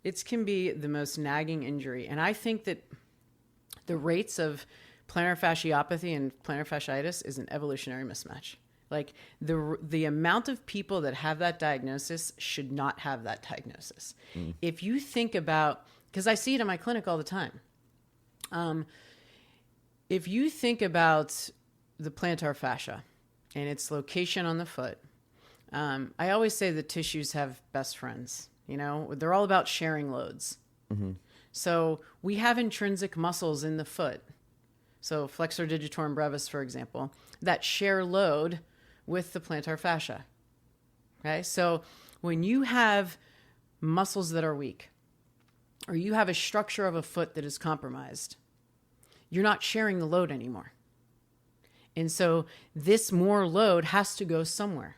B: it can be the most nagging injury. And I think that the rates of plantar fasciopathy and plantar fasciitis is an evolutionary mismatch. The amount of people that have that diagnosis should not have that diagnosis. If you think about, because I see it in my clinic all the time. If you think about the plantar fascia and its location on the foot, I always say the tissues have best friends. They're all about sharing loads. So we have intrinsic muscles in the foot. So flexor digitorum brevis, for example, that share load with the plantar fascia. Okay. So when you have muscles that are weak, or you have a structure of a foot that is compromised, you're not sharing the load anymore. And so this more load has to go somewhere.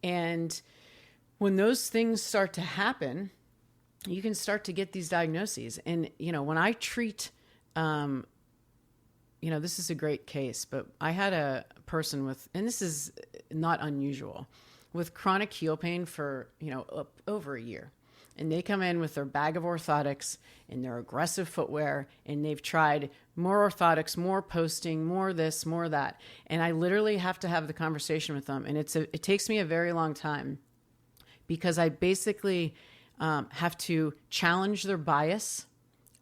B: And when those things start to happen, you can start to get these diagnoses. And, when I treat, this is a great case, but I had a person with, and this is not unusual, with chronic heel pain for, over a year. And they come in with their bag of orthotics and their aggressive footwear, and they've tried more orthotics, more posting, more this, more that. And I literally have to have the conversation with them. And it takes me a very long time, because I basically have to challenge their bias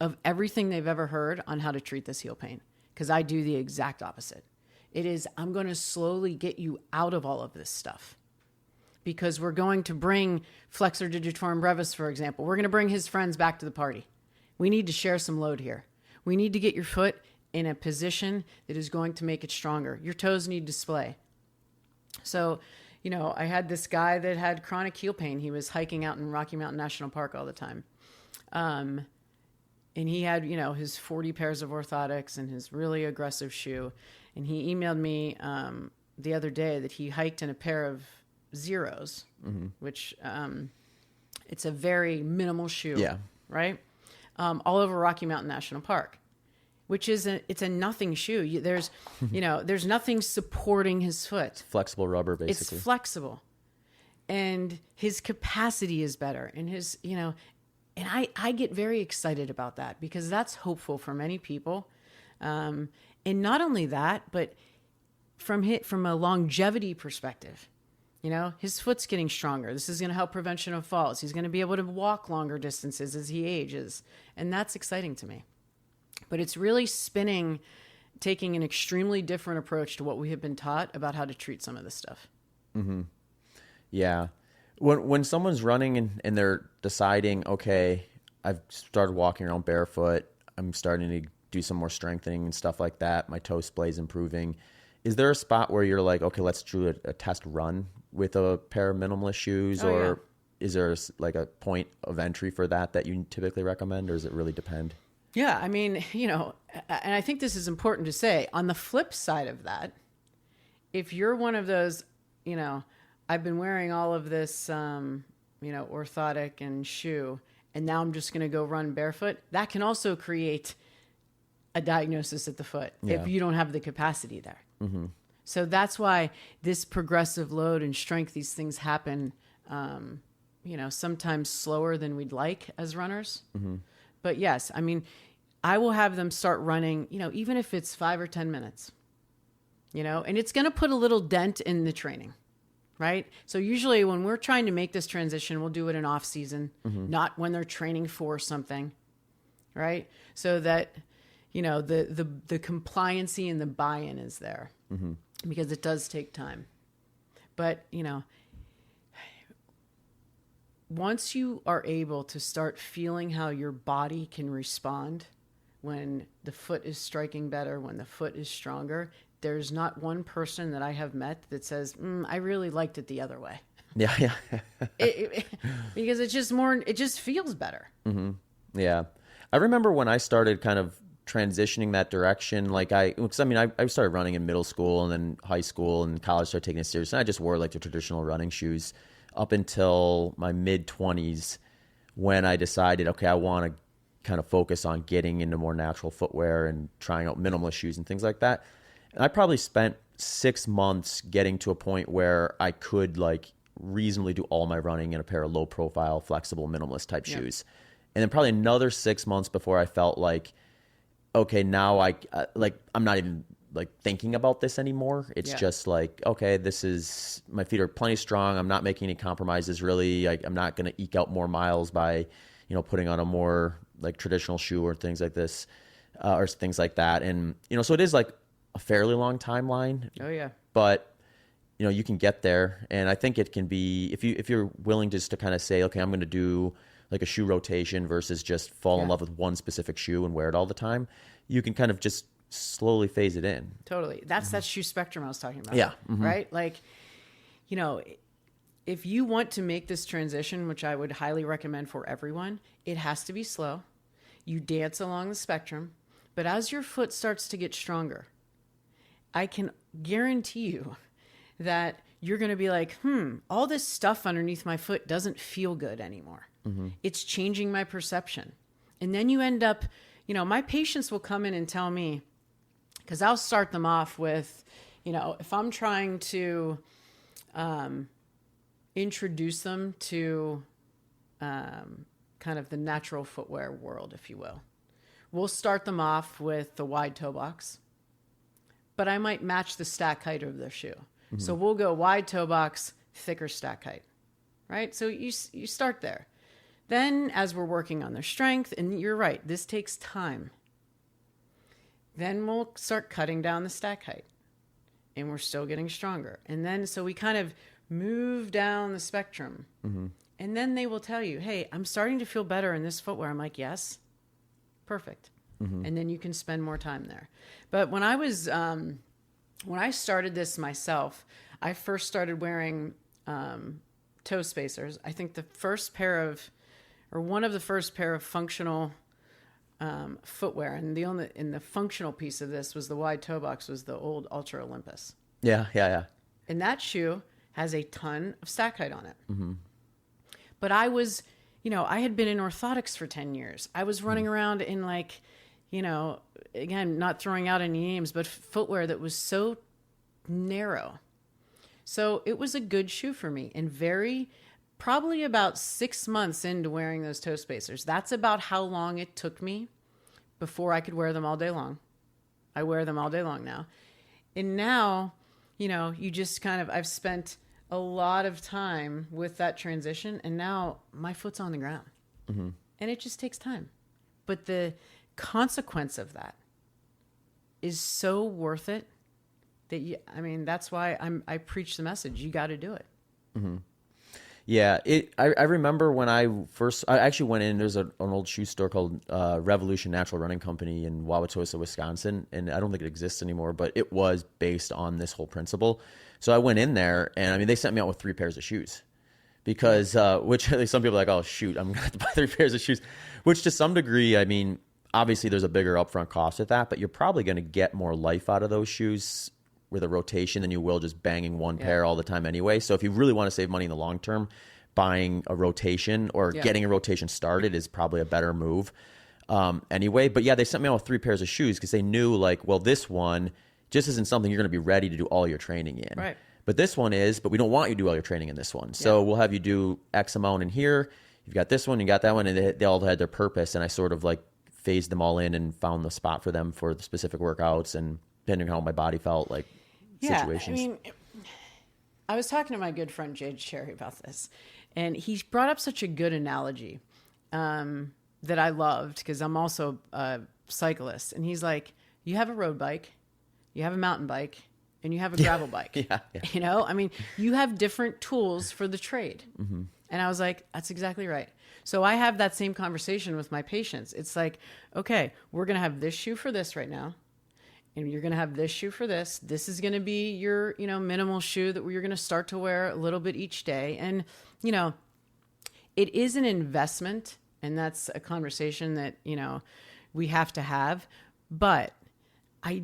B: of everything they've ever heard on how to treat this heel pain. Because I do the exact opposite. It is, I'm going to slowly get you out of all of this stuff. Because we're going to bring flexor digitorum brevis, for example. We're going to bring his friends back to the party. We need to share some load here. We need to get your foot in a position that is going to make it stronger. Your toes need display. So, I had this guy that had chronic heel pain. He was hiking out in Rocky Mountain National Park all the time. And he had, his 40 pairs of orthotics and his really aggressive shoe. And he emailed me the other day that he hiked in a pair of zeros, which it's a very minimal shoe, right? All over Rocky Mountain National Park, which is it's a nothing shoe. There's there's nothing supporting his foot.
A: It's flexible rubber, basically.
B: It's flexible, and his capacity is better, and his and I get very excited about that, because that's hopeful for many people, and not only that, but from a longevity perspective. His foot's getting stronger. This is going to help prevention of falls. He's going to be able to walk longer distances as he ages. And that's exciting to me. But it's really taking an extremely different approach to what we have been taught about how to treat some of this stuff.
A: Mm-hmm. Yeah. When someone's running and they're deciding, okay, I've started walking around barefoot, I'm starting to do some more strengthening and stuff like that, my toe splay's improving. Is there a spot where you're like, okay, let's do a test run with a pair of minimalist shoes, or is there like a point of entry for that you typically recommend, or does it really depend?
B: Yeah, I mean, and I think this is important to say. On the flip side of that, if you're one of those, I've been wearing all of this, orthotic and shoe, and now I'm just going to go run barefoot, that can also create a diagnosis at the foot if you don't have the capacity there. Mm-hmm. So that's why this progressive load and strength, these things happen, sometimes slower than we'd like as runners. Mm-hmm. But yes, I mean, I will have them start running, even if it's 5 or 10 minutes, and it's going to put a little dent in the training, right? So usually when we're trying to make this transition, we'll do it in off season, not when they're training for something, right? So that, the compliancy and the buy-in is there. Mm-hmm. Because it does take time. But, once you are able to start feeling how your body can respond when the foot is striking better, when the foot is stronger, there's not one person that I have met that says, I really liked it the other way.
A: Yeah.
B: Because it just feels better.
A: Mm-hmm. Yeah. I remember when I started kind of transitioning that direction, I started running in middle school and then high school and college, started taking it serious, and I just wore like the traditional running shoes up until my mid-20s, when I decided, okay, I want to kind of focus on getting into more natural footwear and trying out minimalist shoes and things like that. And I probably spent 6 months getting to a point where I could reasonably do all my running in a pair of low profile, flexible, minimalist type shoes. And then probably another 6 months before I felt like, okay, now I'm not even thinking about this anymore. It's just okay, this is, my feet are plenty strong. I'm not making any compromises really. I'm not going to eke out more miles by, putting on a more traditional shoe or things like this, or things like that. And, so it is a fairly long timeline.
B: Oh yeah.
A: But, you can get there. And I think it can be, if you're willing just to kind of say, okay, I'm going to do a shoe rotation versus just fall in love with one specific shoe and wear it all the time, you can kind of just slowly phase it in.
B: Totally. That's that shoe spectrum I was talking about.
A: Yeah. Mm-hmm.
B: Right? if you want to make this transition, which I would highly recommend for everyone, it has to be slow. You dance along the spectrum, but as your foot starts to get stronger, I can guarantee you that you're going to be like, all this stuff underneath my foot doesn't feel good anymore. It's changing my perception. And then you end up, my patients will come in and tell me, because I'll start them off with, if I'm trying to introduce them to kind of the natural footwear world, if you will. We'll start them off with the wide toe box, but I might match the stack height of their shoe. So we'll go wide toe box, thicker stack height, right? So you start there. Then as we're working on their strength, and you're right, this takes time. Then we'll start cutting down the stack height, and we're still getting stronger. And then so we kind of move down the spectrum. And then they will tell you, hey, I'm starting to feel better in this footwear. I'm like, yes, perfect. And then you can spend more time there. But when when I started this myself, I first started wearing toe spacers. I think one of the first pair of functional footwear, and the functional piece of this was the wide toe box, was the old Ultra Olympus.
A: Yeah.
B: And that shoe has a ton of stack height on it. But I was, I had been in orthotics for 10 years. I was running around in again, not throwing out any names, but footwear that was so narrow. So it was a good shoe for me, and probably about 6 months into wearing those toe spacers. That's about how long it took me before I could wear them all day long. I wear them all day long now. And now, you just I've spent a lot of time with that transition, and now my foot's on the ground. And it just takes time. But the consequence of that is so worth it that that's why I preach the message. You got to do it.
A: Yeah, I remember when I actually went in. There's an old shoe store called Revolution Natural Running Company in Wauwatosa, Wisconsin, and I don't think it exists anymore, but it was based on this whole principle. So I went in there, and they sent me out with 3 pairs of shoes, because which some people are like, oh shoot, I'm gonna have to buy 3 pairs of shoes, which to some degree, obviously there's a bigger upfront cost with that, but you're probably going to get more life out of those shoes with a rotation than you will just banging one pair all the time anyway. So if you really want to save money in the long term, buying a rotation or getting a rotation started is probably a better move anyway. But yeah, they sent me out with 3 pairs of shoes because they knew this one just isn't something you're going to be ready to do all your training in.
B: Right.
A: But this one is, but we don't want you to do all your training in this one. So we'll have you do X amount in here. You've got this one, you got that one, and they all had their purpose. And I sort of phased them all in and found the spot for them for the specific workouts, and depending on how my body felt, situations.
B: I was talking to my good friend Jade Cherry about this, and he brought up such a good analogy that I loved, because I'm also a cyclist. And he's like, you have a road bike, you have a mountain bike, and you have a gravel bike. You have different tools for the trade. And I was like, that's exactly right. So I have that same conversation with my patients. It's like, okay, we're going to have this shoe for this right now, and you're going to have this shoe for this. This is going to be your, minimal shoe that you're going to start to wear a little bit each day. And, it is an investment, and that's a conversation that, we have to have. But I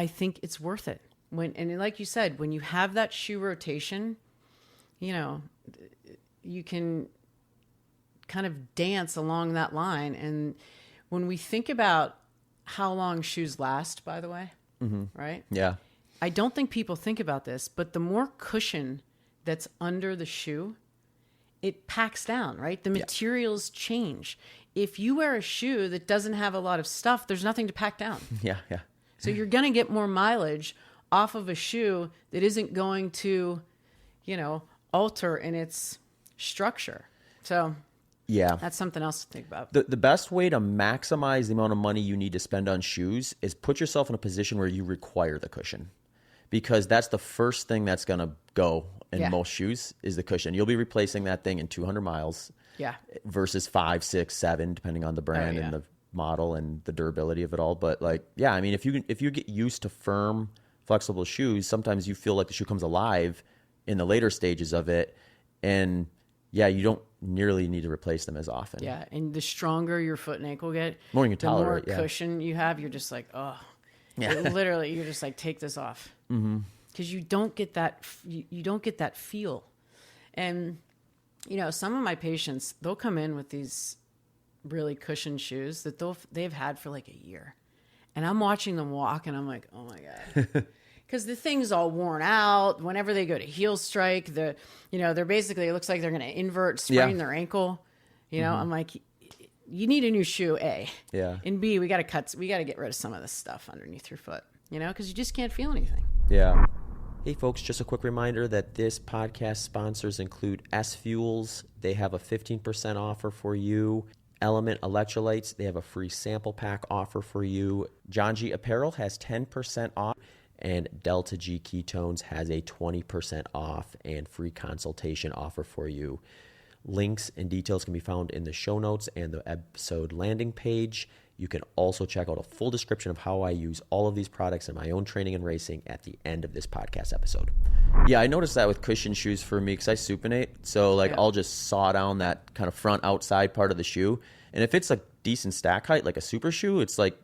B: think it's worth it. And like you said, when you have that shoe rotation, you can kind of dance along that line. And when we think about how long shoes last, by the way, right?
A: Yeah.
B: I don't think people think about this, but the more cushion that's under the shoe, it packs down, right? The materials change. If you wear a shoe that doesn't have a lot of stuff, there's nothing to pack down.
A: Yeah.
B: So you're going to get more mileage off of a shoe that isn't going to, alter in its structure. So that's something else to think about.
A: The best way to maximize the amount of money you need to spend on shoes is put yourself in a position where you require the cushion, because that's the first thing that's going to go in most shoes is the cushion. You'll be replacing that thing in 200 miles versus 5, 6, 7, depending on the brand and the model and the durability of it all. But if you get used to firm, flexible shoes, sometimes you feel like the shoe comes alive in the later stages of it. And yeah, you don't nearly need to replace them as often.
B: Yeah, and the stronger your foot and ankle get,
A: More you can tolerate,
B: the more cushion you have. You're just like, oh, literally, you're just like, take this off, because you don't get that. You don't get that feel. And some of my patients, they'll come in with these really cushioned shoes that they've had for like a year, and I'm watching them walk, and I'm like, oh my god. Because the thing's all worn out. Whenever they go to heel strike, they're basically, it looks like they're going to invert, sprain their ankle. I'm like, you need a new shoe, A.
A: Yeah.
B: And B, we got to get rid of some of this stuff underneath your foot, because you just can't feel anything.
A: Yeah. Hey folks, just a quick reminder that this podcast sponsors include S Fuels. They have a 15% offer for you. Element Electrolytes, they have a free sample pack offer for you. John G Apparel has 10% off. And Delta G Ketones has a 20% off and free consultation offer for you. Links and details can be found in the show notes and the episode landing page. You can also check out a full description of how I use all of these products in my own training and racing at the end of this podcast episode. Yeah, I noticed that with cushion shoes for me because I supinate. So I'll just saw down that kind of front outside part of the shoe. And if it's a decent stack height, like a super shoe, it's like,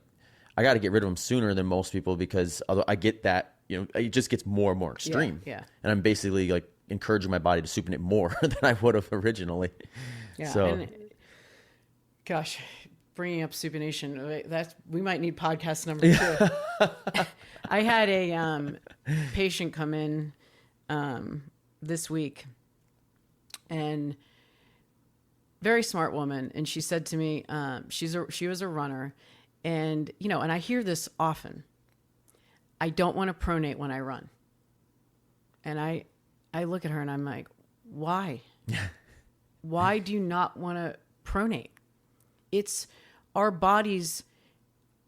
A: I got to get rid of them sooner than most people because I get that, it just gets more and more extreme.
B: Yeah.
A: And I'm basically like encouraging my body to supinate more than I would have originally.
B: Yeah.
A: So,
B: and gosh, bringing up supination, we might need podcast number 2. I had a patient come in this week, and very smart woman. And she said to me, she was a runner. And, and I hear this often. I don't want to pronate when I run. And I look at her and I'm like, why? Why do you not want to pronate? It's our body's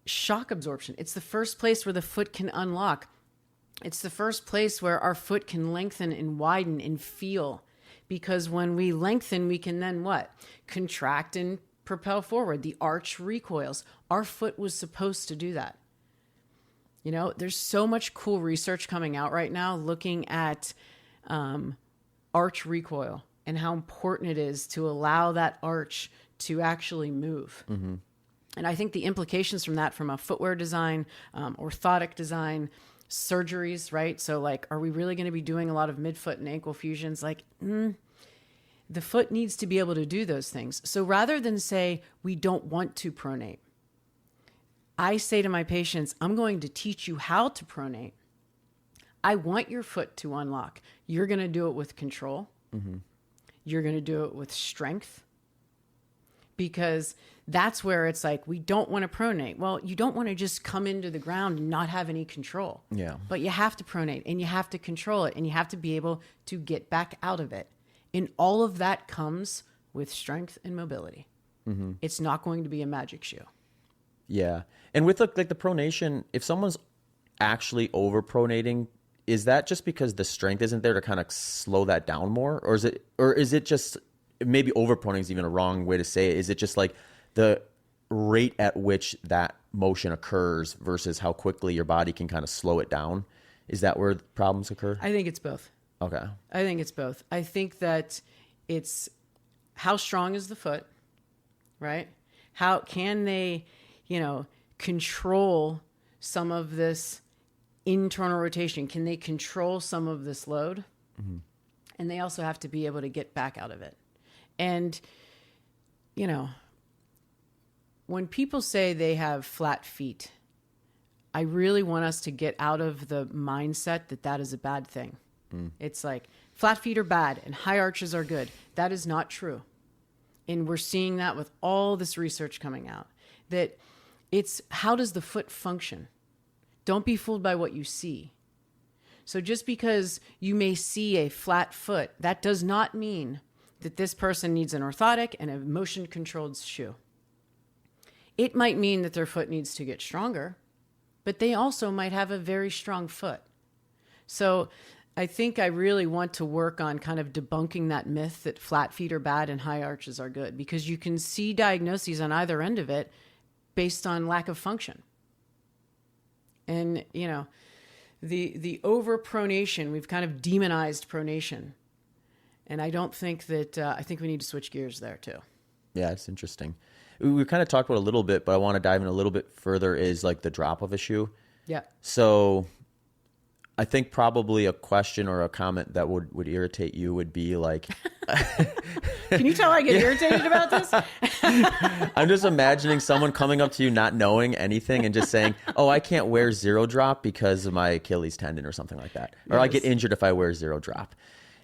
B: shock absorption. It's the first place where the foot can unlock. It's the first place where our foot can lengthen and widen and feel. Because when we lengthen, we can then what? Contract and propel forward. The arch recoils. Our foot was supposed to do that. There's so much cool research coming out right now looking at arch recoil and how important it is to allow that arch to actually move. Mm-hmm. And I think the implications from that, from a footwear design, orthotic design, surgeries, right? So are we really going to be doing a lot of midfoot and ankle fusions? The foot needs to be able to do those things. So rather than say, we don't want to pronate, I say to my patients, I'm going to teach you how to pronate. I want your foot to unlock. You're going to do it with control. Mm-hmm. You're going to do it with strength. Because that's where it's like, we don't want to pronate. Well, you don't want to just come into the ground and not have any control. Yeah. But you have to pronate and you have to control it and you have to be able to get back out of it. And all of that comes with strength and mobility. Mm-hmm. It's not going to be a magic shoe.
A: Yeah. And with the pronation, if someone's actually over pronating, is that just because the strength isn't there to kind of slow that down more? Or is it just, maybe over pronating is even a wrong way to say it. Is it just like the rate at which that motion occurs versus how quickly your body can kind of slow it down? Is that where problems occur?
B: I think it's both.
A: Okay.
B: I think it's both. I think that it's how strong is the foot, right? How can they, control some of this internal rotation? Can they control some of this load? Mm-hmm. And they also have to be able to get back out of it. And, when people say they have flat feet, I really want us to get out of the mindset that that is a bad thing. Mm. It's like flat feet are bad and high arches are good. That is not true. And we're seeing that with all this research coming out, that it's how does the foot function? Don't be fooled by what you see. So just because you may see a flat foot, that does not mean that this person needs an orthotic and a motion-controlled shoe. It might mean that their foot needs to get stronger, but they also might have a very strong foot. So I think I really want to work on kind of debunking that myth that flat feet are bad and high arches are good, because you can see diagnoses on either end of it based on lack of function. And, the overpronation, we've kind of demonized pronation. And I don't think that, I think we need to switch gears there too.
A: Yeah, it's interesting. We kind of talked about it a little bit, but I want to dive in a little bit further is like the drop of a shoe.
B: Yeah.
A: So I think probably a question or a comment that would irritate you would be like,
B: can you tell I get irritated about this?
A: I'm just imagining someone coming up to you not knowing anything and just saying, oh, I can't wear zero drop because of my Achilles tendon or something like that. Or I get injured if I wear zero drop.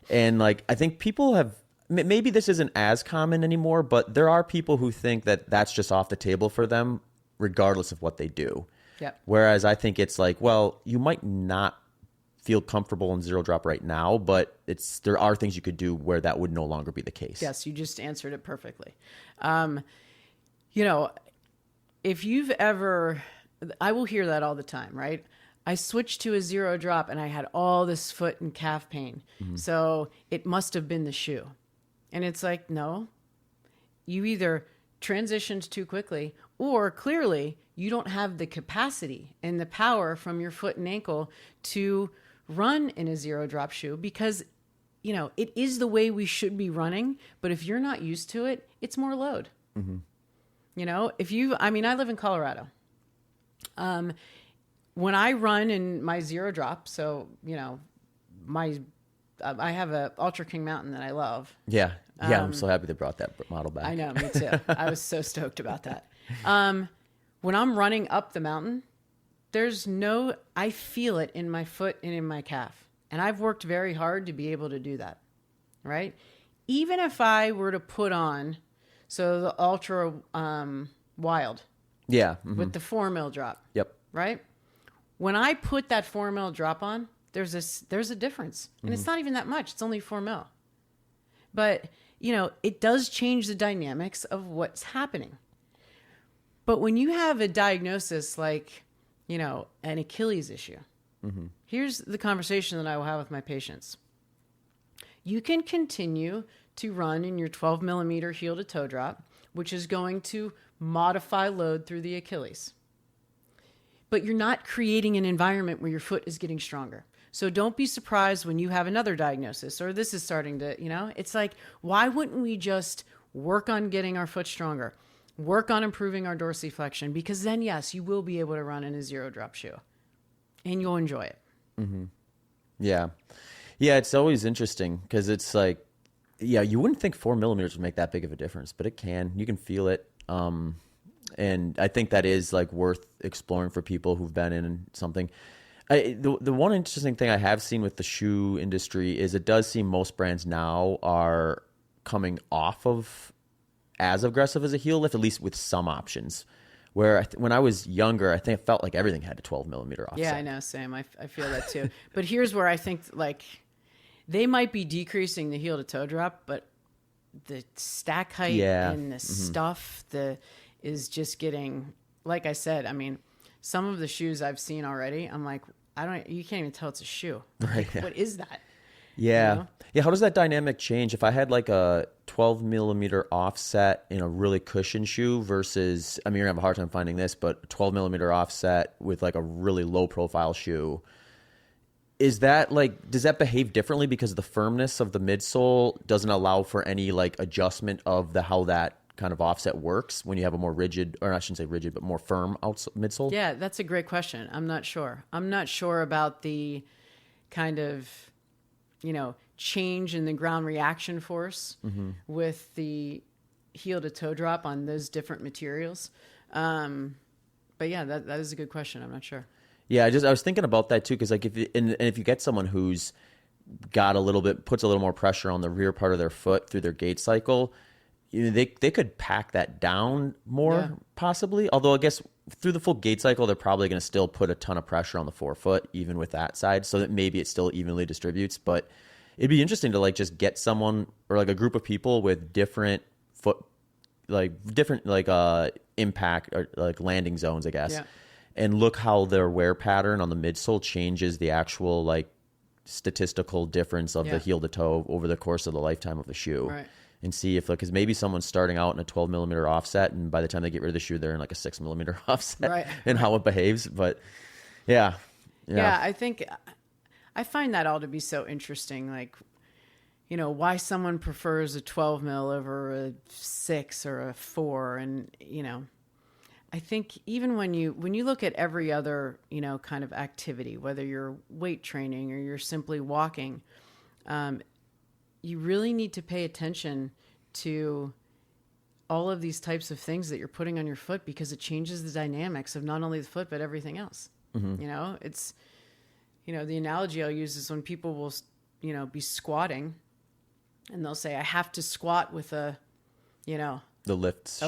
A: And like, I think people have, maybe this isn't as common anymore, but there are people who think that that's just off the table for them, regardless of what they do.
B: Yep.
A: Whereas I think it's like, well, you might not feel comfortable in zero drop right now, but there are things you could do where that would no longer be the case.
B: Yes, you just answered it perfectly. You know, if you've ever, I will hear that all the time, right? I switched to a zero drop and I had all this foot and calf pain. Mm-hmm. So it must have been the shoe. And it's like, no, you either transitioned too quickly or clearly you don't have the capacity and the power from your foot and ankle to run in a zero drop shoe because, you know, it is the way we should be running. But if you're not used to it, it's more load. Mm-hmm. You know, I live in Colorado. When I run in my zero drop, so, you know, I have a Ultra King Mountain that I love.
A: Yeah. Yeah. I'm so happy they brought that model back.
B: I know, me too. I was so stoked about that. When I'm running up the mountain, I feel it in my foot and in my calf. And I've worked very hard to be able to do that. Right. Even if I were to put on, so the Ultra Wild.
A: Yeah. Mm-hmm.
B: With the 4 mil drop. Yep. Right. When I put that 4 mil drop on, there's a difference. And it's not even that much. It's only 4 mil. But, you know, it does change the dynamics of what's happening. But when you have a diagnosis like, you know, an Achilles issue, here's the conversation that I will have with my patients. You can continue to run in your 12 millimeter heel to toe drop, which is going to modify load through the Achilles. But you're not creating an environment where your foot is getting stronger. So don't be surprised when you have another diagnosis or this is starting to, you know, it's like, why wouldn't we just work on getting our foot stronger, work on improving our dorsiflexion? Because then, yes, you will be able to run in a zero drop shoe and you'll enjoy it. Mm-hmm.
A: Yeah. Yeah. It's always interesting because it's like, yeah, you wouldn't think 4 millimeters would make that big of a difference, but it can. You can feel it. And I think that is like worth exploring for people who've been in something. The one interesting thing I have seen with the shoe industry is it does seem most brands now are coming off of as aggressive as a heel lift, at least with some options. Where when I was younger, I think it felt like everything had a 12 millimeter offset.
B: Yeah, I know, Sam. I feel that too. But here's where I think like they might be decreasing the heel to toe drop, but the stack height and the stuff is just getting, like I said, I mean, some of the shoes I've seen already, I'm like, you can't even tell it's a shoe. Right. Like, what is that?
A: Yeah.
B: You know?
A: Yeah. How does that dynamic change? If I had like a 12 millimeter offset in a really cushioned shoe versus, I mean, you're gonna have a hard time finding this, but 12 millimeter offset with like a really low profile shoe, is that like, does that behave differently because the firmness of the midsole doesn't allow for any like adjustment of how that kind of offset works when you have a more rigid, or I shouldn't say rigid, but more firm midsole?
B: Yeah, that's a great question. I'm not sure. I'm not sure about the kind of, you know, change in the ground reaction force with the heel to toe drop on those different materials. But yeah, that is a good question. I'm not sure.
A: Yeah, I was thinking about that too, because like if you get someone who's got puts a little more pressure on the rear part of their foot through their gait cycle, you know, they could pack that down more possibly. Although I guess through the full gait cycle, they're probably going to still put a ton of pressure on the forefoot, even with that side, so that maybe it still evenly distributes. But it'd be interesting to like just get someone or like a group of people with different impact or like landing zones, I guess, and look how their wear pattern on the midsole changes the actual like statistical difference of the heel to toe over the course of the lifetime of the shoe.
B: Right.
A: And see if, because maybe someone's starting out in a 12 millimeter offset, and by the time they get rid of the shoe, they're in like a 6 millimeter offset, and how it behaves. But yeah,
B: I think I find that all to be so interesting. Like, why someone prefers a 12 mil over a 6 or a 4. And, I think even when you look at every other, kind of activity, whether you're weight training or you're simply walking, you really need to pay attention to all of these types of things that you're putting on your foot, because it changes the dynamics of not only the foot, but everything else. It's, the analogy I'll use is when people will, be squatting and they'll say, I have to squat with a lift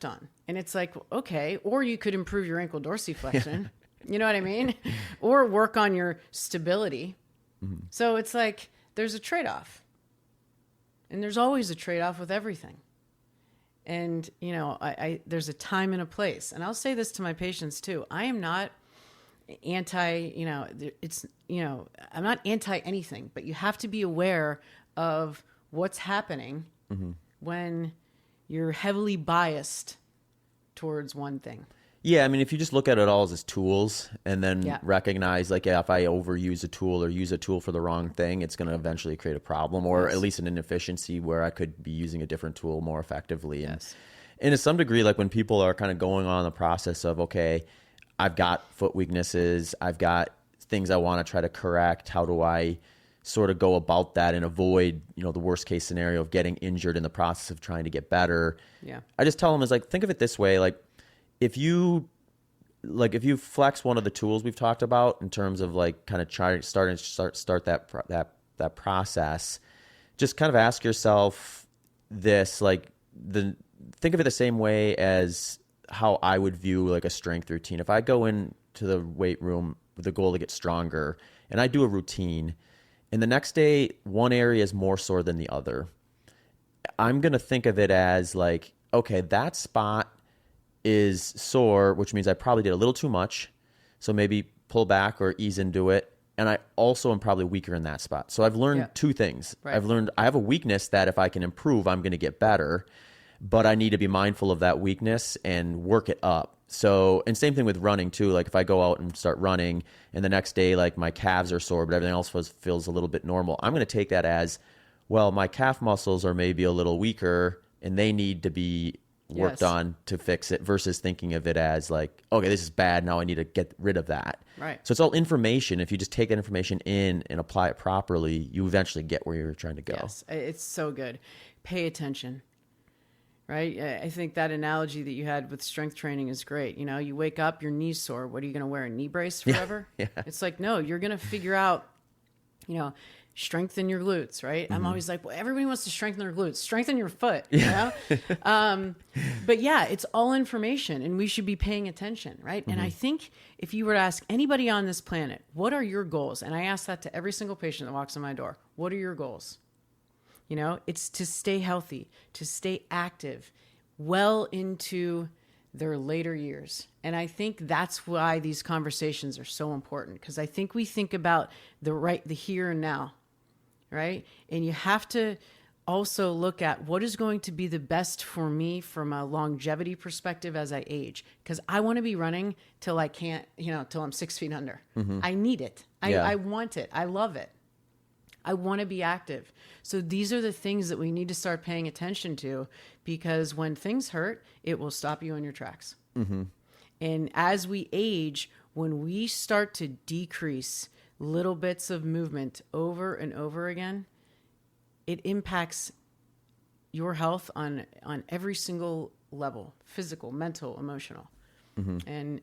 B: on. And it's like, okay, or you could improve your ankle dorsiflexion, you know what I mean? Or work on your stability. So it's like, there's a trade-off, and there's always a trade-off with everything. And, there's a time and a place. And I'll say this to my patients too. I am not I'm not anti anything, but you have to be aware of what's happening when you're heavily biased towards one thing.
A: Yeah, I mean, if you just look at it all as tools and then recognize, like, if I overuse a tool or use a tool for the wrong thing, it's going to eventually create a problem, or at least an inefficiency where I could be using a different tool more effectively. And to some degree, like when people are kind of going on the process of, okay, I've got foot weaknesses, I've got things I want to try to correct, how do I sort of go about that and avoid, the worst case scenario of getting injured in the process of trying to get better? I just tell them, is like, think of it this way, like, if you flex one of the tools we've talked about in terms of like kind of start that process, just kind of ask yourself this, like, think of it the same way as how I would view like a strength routine. If I go into the weight room with the goal to get stronger and I do a routine and the next day one area is more sore than the other, I'm going to think of it as like, okay, that spot is sore, which means I probably did a little too much. So maybe pull back or ease into it. And I also am probably weaker in that spot. So I've learned two things. I've learned I have a weakness that if I can improve, I'm going to get better, but I need to be mindful of that weakness and work it up. So, and same thing with running too. Like if I go out and start running and the next day, like my calves are sore, but everything else feels a little bit normal, I'm going to take that as, well, my calf muscles are maybe a little weaker and they need to be worked on to fix it, versus thinking of it as like, okay, this is bad, now I need to get rid of that.
B: Right.
A: So it's all information. If you just take that information in and apply it properly, you eventually get where you're trying to go.
B: Yes, it's so good. Pay attention, right? I think that analogy that you had with strength training is great. You wake up, your knee's sore. What are you going to wear, a knee brace forever? It's like, no, you're going to figure out, strengthen your glutes, right? I'm always like, well, everybody wants to strengthen their glutes. Strengthen your foot, But yeah, it's all information and we should be paying attention, right? And I think if you were to ask anybody on this planet, what are your goals? And I ask that to every single patient that walks in my door. What are your goals? It's to stay healthy, to stay active well into their later years. And I think that's why these conversations are so important, because I think we think about the here and now, right? And you have to also look at what is going to be the best for me from a longevity perspective as I age, because I want to be running till I can't, till I'm 6 feet under. I need it. I want it. I love it. I want to be active. So these are the things that we need to start paying attention to, because when things hurt, it will stop you in your tracks. And as we age, when we start to decrease little bits of movement over and over again, it impacts your health on every single level: physical, mental, emotional. And,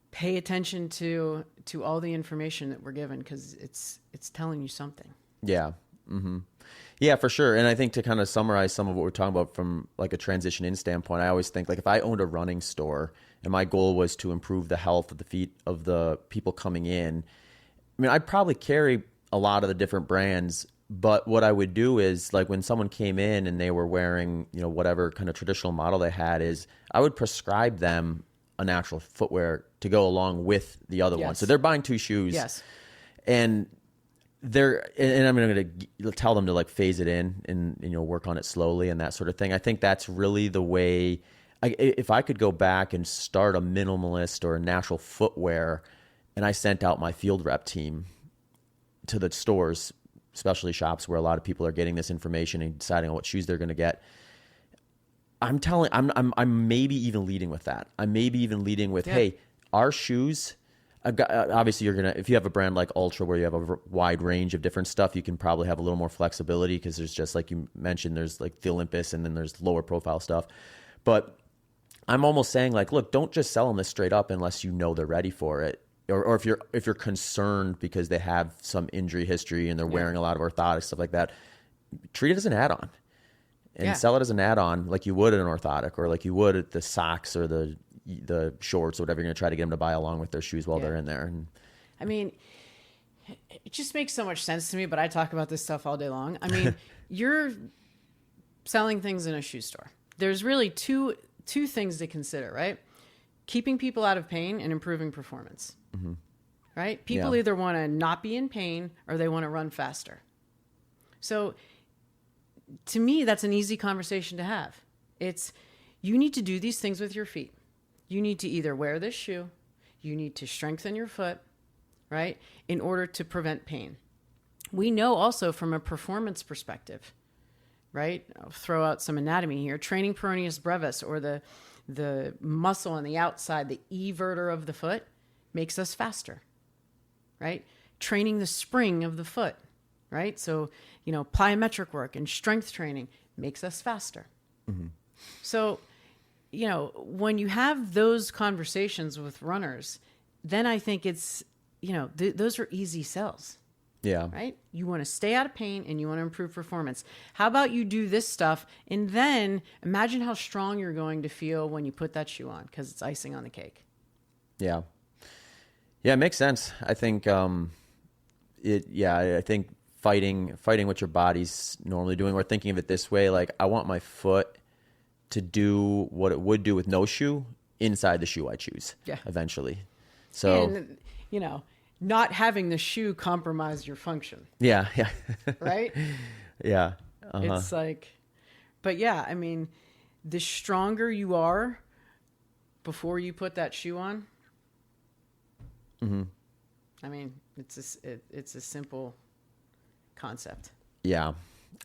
B: pay attention to all the information that we're given, because it's telling you something. Yeah, for sure. And I think to kind of summarize some of what we're talking about from like a transition in standpoint, I always think like if I owned a running store and my goal was to improve the health of the feet of the people coming in, I mean, I'd probably carry a lot of the different brands, but what I would do is like when someone came in and they were wearing, whatever kind of traditional model they had, is I would prescribe them a natural footwear to go along with the other one. So they're buying two shoes. And I'm going to tell them to like phase it in and, work on it slowly and that sort of thing. I think that's really the way, if I could go back and start a minimalist or a natural footwear, and I sent out my field rep team to the stores
A: specialty shops where a lot of people are getting this information and deciding on what shoes they're going to get. I'm maybe even leading with that. I'm maybe even leading with, hey, our shoes, obviously if you have a brand like Ultra where you have a wide range of different stuff, you can probably have a little more flexibility because there's just, like you mentioned, there's like the Olympus and then there's lower profile stuff. But I'm almost saying, like, look, don't just sell them this straight up unless you know they're ready for it. Or if you're concerned because they have some injury history and they're wearing a lot of orthotics, stuff like that, treat it as an add-on and sell it as an add-on like you would an orthotic or like you would at the socks or the shorts or whatever you're going to try to get them to buy along with their shoes while they're in there. And
B: I mean, it just makes so much sense to me, but I talk about this stuff all day long. I mean, you're selling things in a shoe store. There's really two things to consider, right? Keeping people out of pain and improving performance, right? People either want to not be in pain or they want to run faster. So to me, that's an easy conversation to have. It's, you need to do these things with your feet. You need to either wear this shoe, you need to strengthen your foot, right? In order to prevent pain. We know also from a performance perspective, right? I'll throw out some anatomy here. Training peroneus brevis, or the muscle on the outside, the everter of the foot, makes us faster, right? Training the spring of the foot, right? So, plyometric work and strength training makes us faster. So, when you have those conversations with runners, then I think it's, those are easy sells.
A: Yeah.
B: Right? You want to stay out of pain and you want to improve performance. How about you do this stuff and then imagine how strong you're going to feel when you put that shoe on, because it's icing on the cake.
A: Yeah. Yeah, it makes sense. I think I think fighting what your body's normally doing, or thinking of it this way, like, I want my foot to do what it would do with no shoe inside the shoe I choose eventually. So,
B: and, not having the shoe compromise your function.
A: Yeah.
B: Right?
A: Yeah.
B: It's like, but yeah, I mean, the stronger you are before you put that shoe on, I mean, it's a simple concept.
A: Yeah.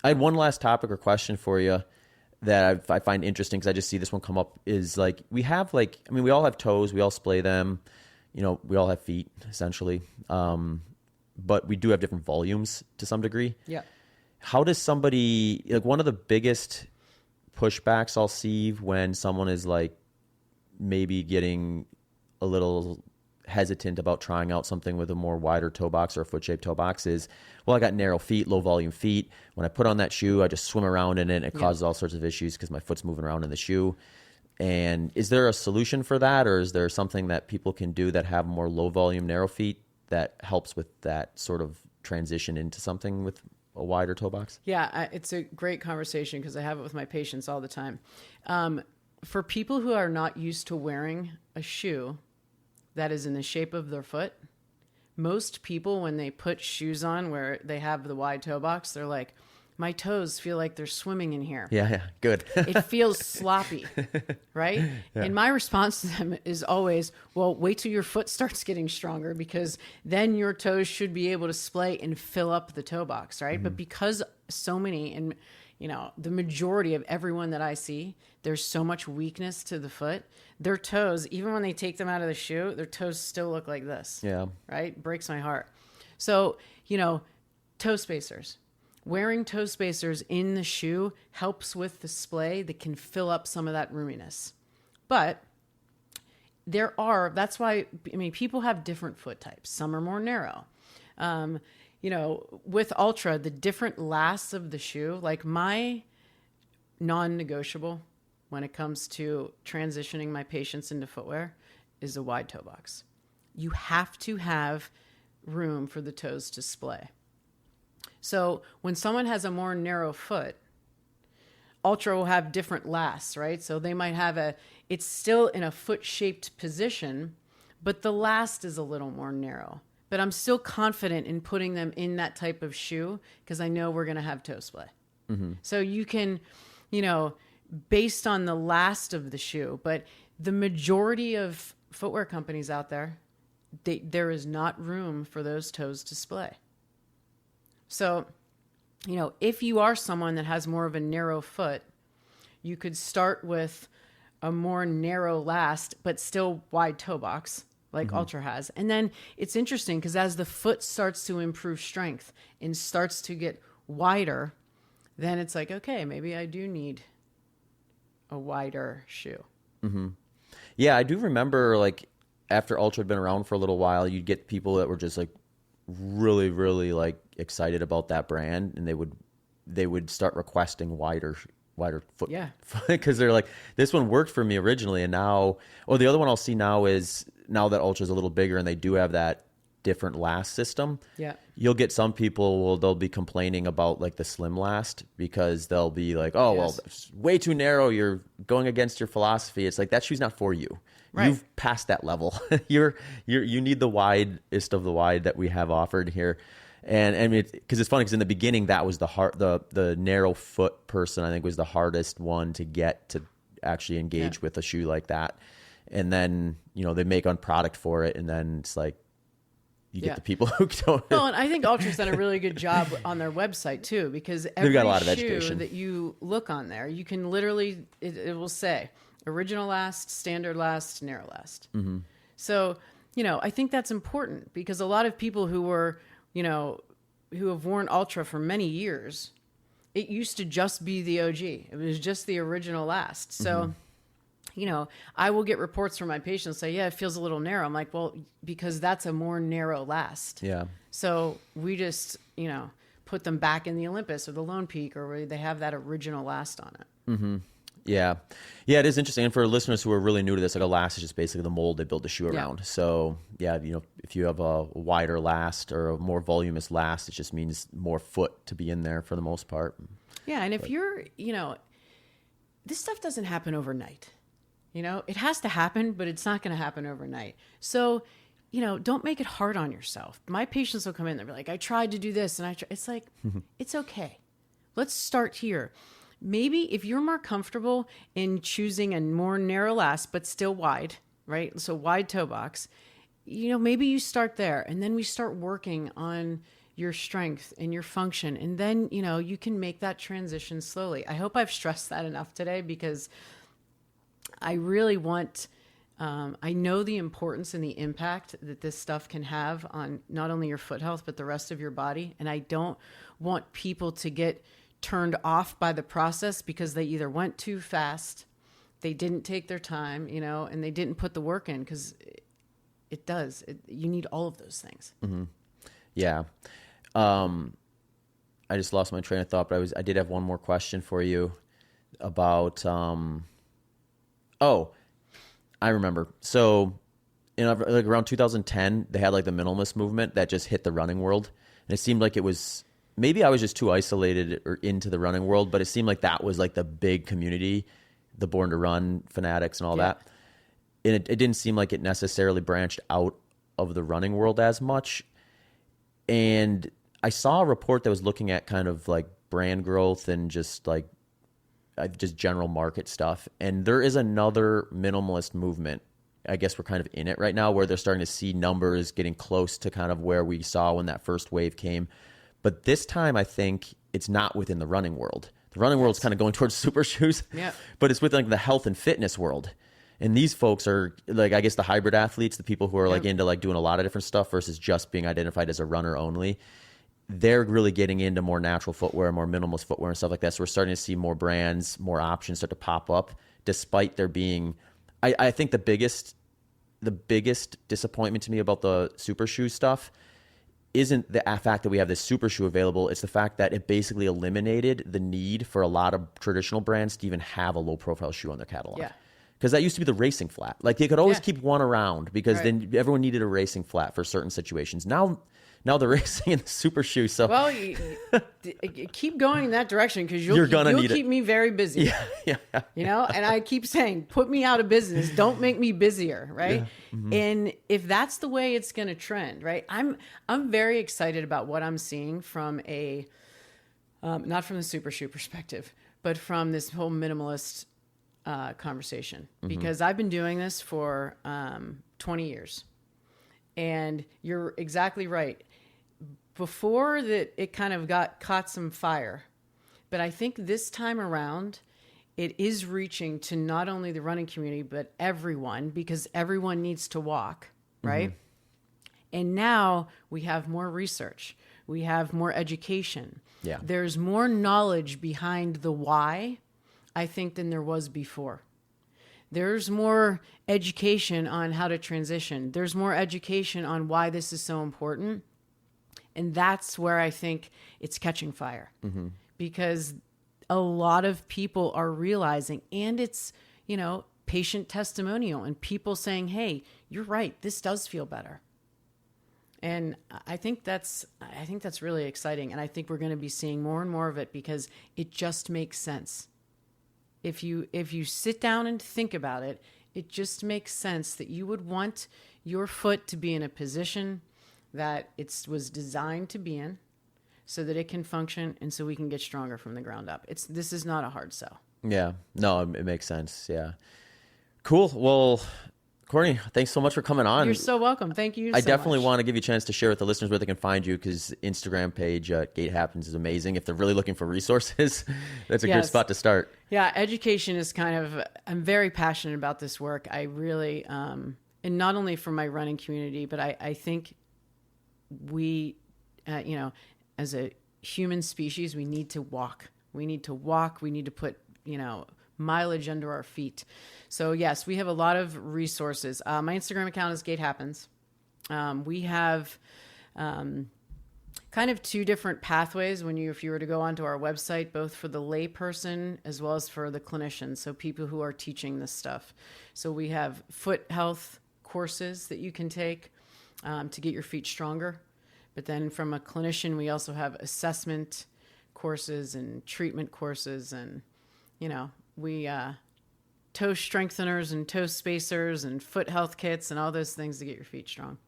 A: I had one last topic or question for you that I find interesting, because I just see this one come up, is like, we all have toes, we all splay them. We all have feet, essentially. But we do have different volumes to some degree.
B: Yeah.
A: How does somebody, like, one of the biggest pushbacks I'll see when someone is like maybe getting a little hesitant about trying out something with a more wider toe box or a foot-shaped toe box is, well, I got narrow feet, low volume feet. When I put on that shoe, I just swim around in it, and it causes all sorts of issues because my foot's moving around in the shoe. And is there a solution for that, or is there something that people can do that have more low volume, narrow feet that helps with that sort of transition into something with a wider toe box?
B: Yeah, it's a great conversation because I have it with my patients all the time. For people who are not used to wearing a shoe that is in the shape of their foot, most people, when they put shoes on where they have the wide toe box, they're like, my toes feel like they're swimming in here.
A: Yeah, good.
B: It feels sloppy, right? Yeah. And my response to them is always, well, wait till your foot starts getting stronger, because then your toes should be able to splay and fill up the toe box, right? But because so many, and the majority of everyone that I see, there's so much weakness to the foot, their toes, even when they take them out of the shoe, their toes still look like this. Yeah. Right? Breaks my heart. So, toe spacers. Wearing toe spacers in the shoe helps with the splay that can fill up some of that roominess. But that's why, people have different foot types. Some are more narrow. With Ultra, the different lasts of the shoe, like my non-negotiable when it comes to transitioning my patients into footwear is a wide toe box. You have to have room for the toes to splay. So when someone has a more narrow foot, Ultra will have different lasts, right? So they might have it's still in a foot-shaped position, but the last is a little more narrow. But I'm still confident in putting them in that type of shoe because I know we're going to have toe splay. So you can, based on the last of the shoe, but the majority of footwear companies out there, there is not room for those toes to splay. So if you are someone that has more of a narrow foot, you could start with a more narrow last, but still wide toe box like Ultra has. And then it's interesting because as the foot starts to improve strength and starts to get wider, then it's like, okay, maybe I do need a wider shoe.
A: Yeah, I do remember like after Ultra had been around for a little while, you'd get people that were just like really, really like excited about that brand, and they would start requesting wider foot.
B: Yeah.
A: Because they're like, this one worked for me originally, and now, or the other one I'll see now is now that Ultra's a little bigger and they do have that different last system.
B: Yeah.
A: You'll get some people they'll be complaining about like the slim last because they'll be like, oh, well, it's way too narrow. You're going against your philosophy. It's like, that shoe's not for you.
B: Right.
A: You've passed that level. You need the widest of the wide that we have offered here. And I mean, because it's funny because in the beginning that was the narrow foot person I think was the hardest one to get to actually engage with a shoe like that. And then they make on product for it, and then it's like you get the people who don't.
B: Well, and I think Ultra's done a really good job on their website too, because every
A: got a lot of
B: shoe
A: education
B: that you look on there, you can literally it will say original last, standard last, narrow last. So I think that's important because a lot of people who were who have worn Ultra for many years, it used to just be the OG. It was just the original last. So, I will get reports from my patients say, yeah, it feels a little narrow. I'm like, well, because that's a more narrow last.
A: Yeah.
B: So we just, put them back in the Olympus or the Lone Peak or where they have that original last on it.
A: Yeah. Yeah, it is interesting. And for listeners who are really new to this, like a last is just basically the mold they build the shoe around. So yeah, if you have a wider last or a more voluminous last, it just means more foot to be in there for the most part.
B: Yeah. And if you're, this stuff doesn't happen overnight. It has to happen, but it's not going to happen overnight. So, don't make it hard on yourself. My patients will come in, they'll be like, I tried to do this and it's like, it's okay. Let's start here. Maybe if you're more comfortable in choosing a more narrow last, but still wide, right? So wide toe box, maybe you start there and then we start working on your strength and your function. And then, you can make that transition slowly. I hope I've stressed that enough today because I really want, I know the importance and the impact that this stuff can have on not only your foot health, but the rest of your body. And I don't want people to get turned off by the process because they either went too fast, they didn't take their time, and they didn't put the work in because you need all of those things.
A: Yeah. I just lost my train of thought, but I did have one more question for you about, I remember. So like around 2010, they had like the minimalist movement that just hit the running world. And it seemed like it was, maybe I was just too isolated or into the running world, but it seemed like that was like the big community, the Born to Run fanatics and all that. And it didn't seem like it necessarily branched out of the running world as much. And I saw a report that was looking at kind of like brand growth and just general market stuff. And there is another minimalist movement. I guess we're kind of in it right now where they're starting to see numbers getting close to kind of where we saw when that first wave came. But this time, I think it's not within the running world. The running world's kind of going towards super shoes, but it's within like the health and fitness world. And these folks are like, I guess the hybrid athletes, the people who are like into like doing a lot of different stuff versus just being identified as a runner only. They're really getting into more natural footwear, more minimalist footwear and stuff like that. So we're starting to see more brands, more options start to pop up, despite there being, I think the biggest disappointment to me about the super shoe stuff isn't the fact that we have this super shoe available. It's the fact that it basically eliminated the need for a lot of traditional brands to even have a low profile shoe on their catalog. Yeah. Because that used to be the racing flat. Like they could always keep one around because then everyone needed a racing flat for certain situations. Now the racing and the super shoe. So
B: you keep going in that direction because you'll keep me very busy.
A: Yeah.
B: And I keep saying, put me out of business. Don't make me busier, right? Yeah. And if that's the way it's going to trend, right? I'm very excited about what I'm seeing from a not from the super shoe perspective, but from this whole minimalist conversation because I've been doing this for 20 years. And you're exactly right. before that it kind of caught some fire. But I think this time around, it is reaching to not only the running community, but everyone, because everyone needs to walk, right? Mm-hmm. And now we have more research. We have more education.
A: Yeah.
B: There's more knowledge behind the why, I think, than there was before. There's more education on how to transition. There's more education on why this is so important. And that's where I think it's catching fire. Mm-hmm. Because a lot of people are realizing, and it's, patient testimonial and people saying, hey, you're right, this does feel better. And I think that's really exciting. And I think we're going to be seeing more and more of it because it just makes sense. If you sit down and think about it, it just makes sense that you would want your foot to be in a position that it was designed to be in so that it can function and so we can get stronger from the ground up. This is not a hard sell.
A: Yeah. No, it makes sense. Yeah. Cool. Well, Courtney, thanks so much for coming on.
B: You're so welcome. Thank you.
A: I definitely want to give you a chance to share with the listeners where they can find you, because Instagram page, Gait Happens, is amazing. If they're really looking for resources, that's a good spot to start.
B: Yeah, education is I'm very passionate about this work. I really, and not only for my running community, but I think we, as a human species, we need to walk. We need to walk. We need to put, mileage under our feet. So yes, we have a lot of resources. My Instagram account is Gait Happens. We have kind of two different pathways if you were to go onto our website, both for the lay person as well as for the clinicians, so people who are teaching this stuff. So we have foot health courses that you can take to get your feet stronger. But then from a clinician, we also have assessment courses and treatment courses, and we toe strengtheners and toe spacers and foot health kits and all those things to get your feet strong.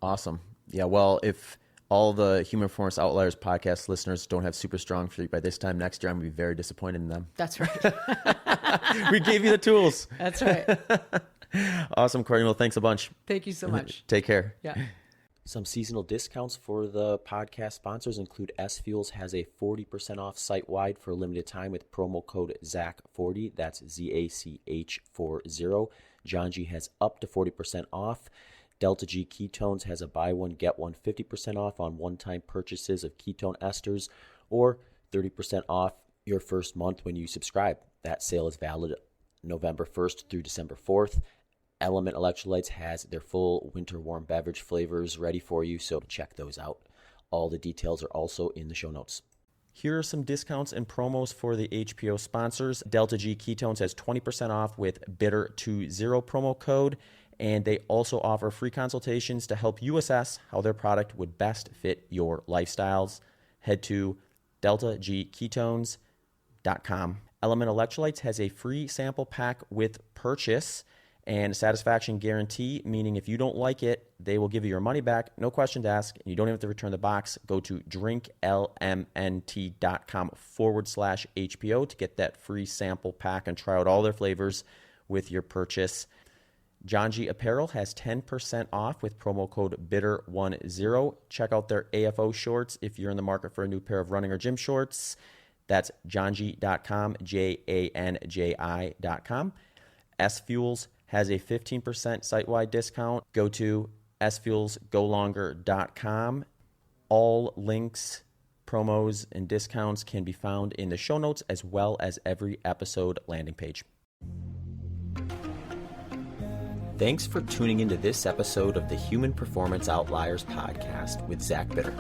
B: Awesome.
A: Yeah, well, if all the Human Performance Outliers podcast listeners don't have super strong feet by this time next year, I'm going to be very disappointed in them.
B: That's right.
A: We gave you the tools.
B: That's right.
A: Awesome, Courtney. Well, thanks a bunch.
B: Thank you so much.
A: Take care.
B: Yeah.
A: Some seasonal discounts for the podcast sponsors include S Fuels has a 40% off site-wide for a limited time with promo code ZACH40. That's ZACH40. John G has up to 40% off. Delta G Ketones has a buy one, get one 50% off on one-time purchases of ketone esters, or 30% off your first month when you subscribe. That sale is valid November 1st through December 4th. Element Electrolytes has their full winter warm beverage flavors ready for you, so check those out. All the details are also in the show notes. Here are some discounts and promos for the HPO sponsors. Delta G Ketones has 20% off with BITTER20 promo code, and they also offer free consultations to help you assess how their product would best fit your lifestyles. Head to deltagketones.com. Element Electrolytes has a free sample pack with purchase and satisfaction guarantee, meaning if you don't like it, they will give you your money back, no questions asked, and you don't even have to return the box. Go to drinklmnt.com/HPO to get that free sample pack and try out all their flavors with your purchase. John G Apparel has 10% off with promo code BITTER10. Check out their AFO shorts if you're in the market for a new pair of running or gym shorts. That's johng.com, JANJI.com. S Fuels has a 15% site-wide discount. Go to sfuelsgolonger.com. All links, promos, and discounts can be found in the show notes as well as every episode landing page. Thanks for tuning into this episode of the Human Performance Outliers podcast with Zach Bitter.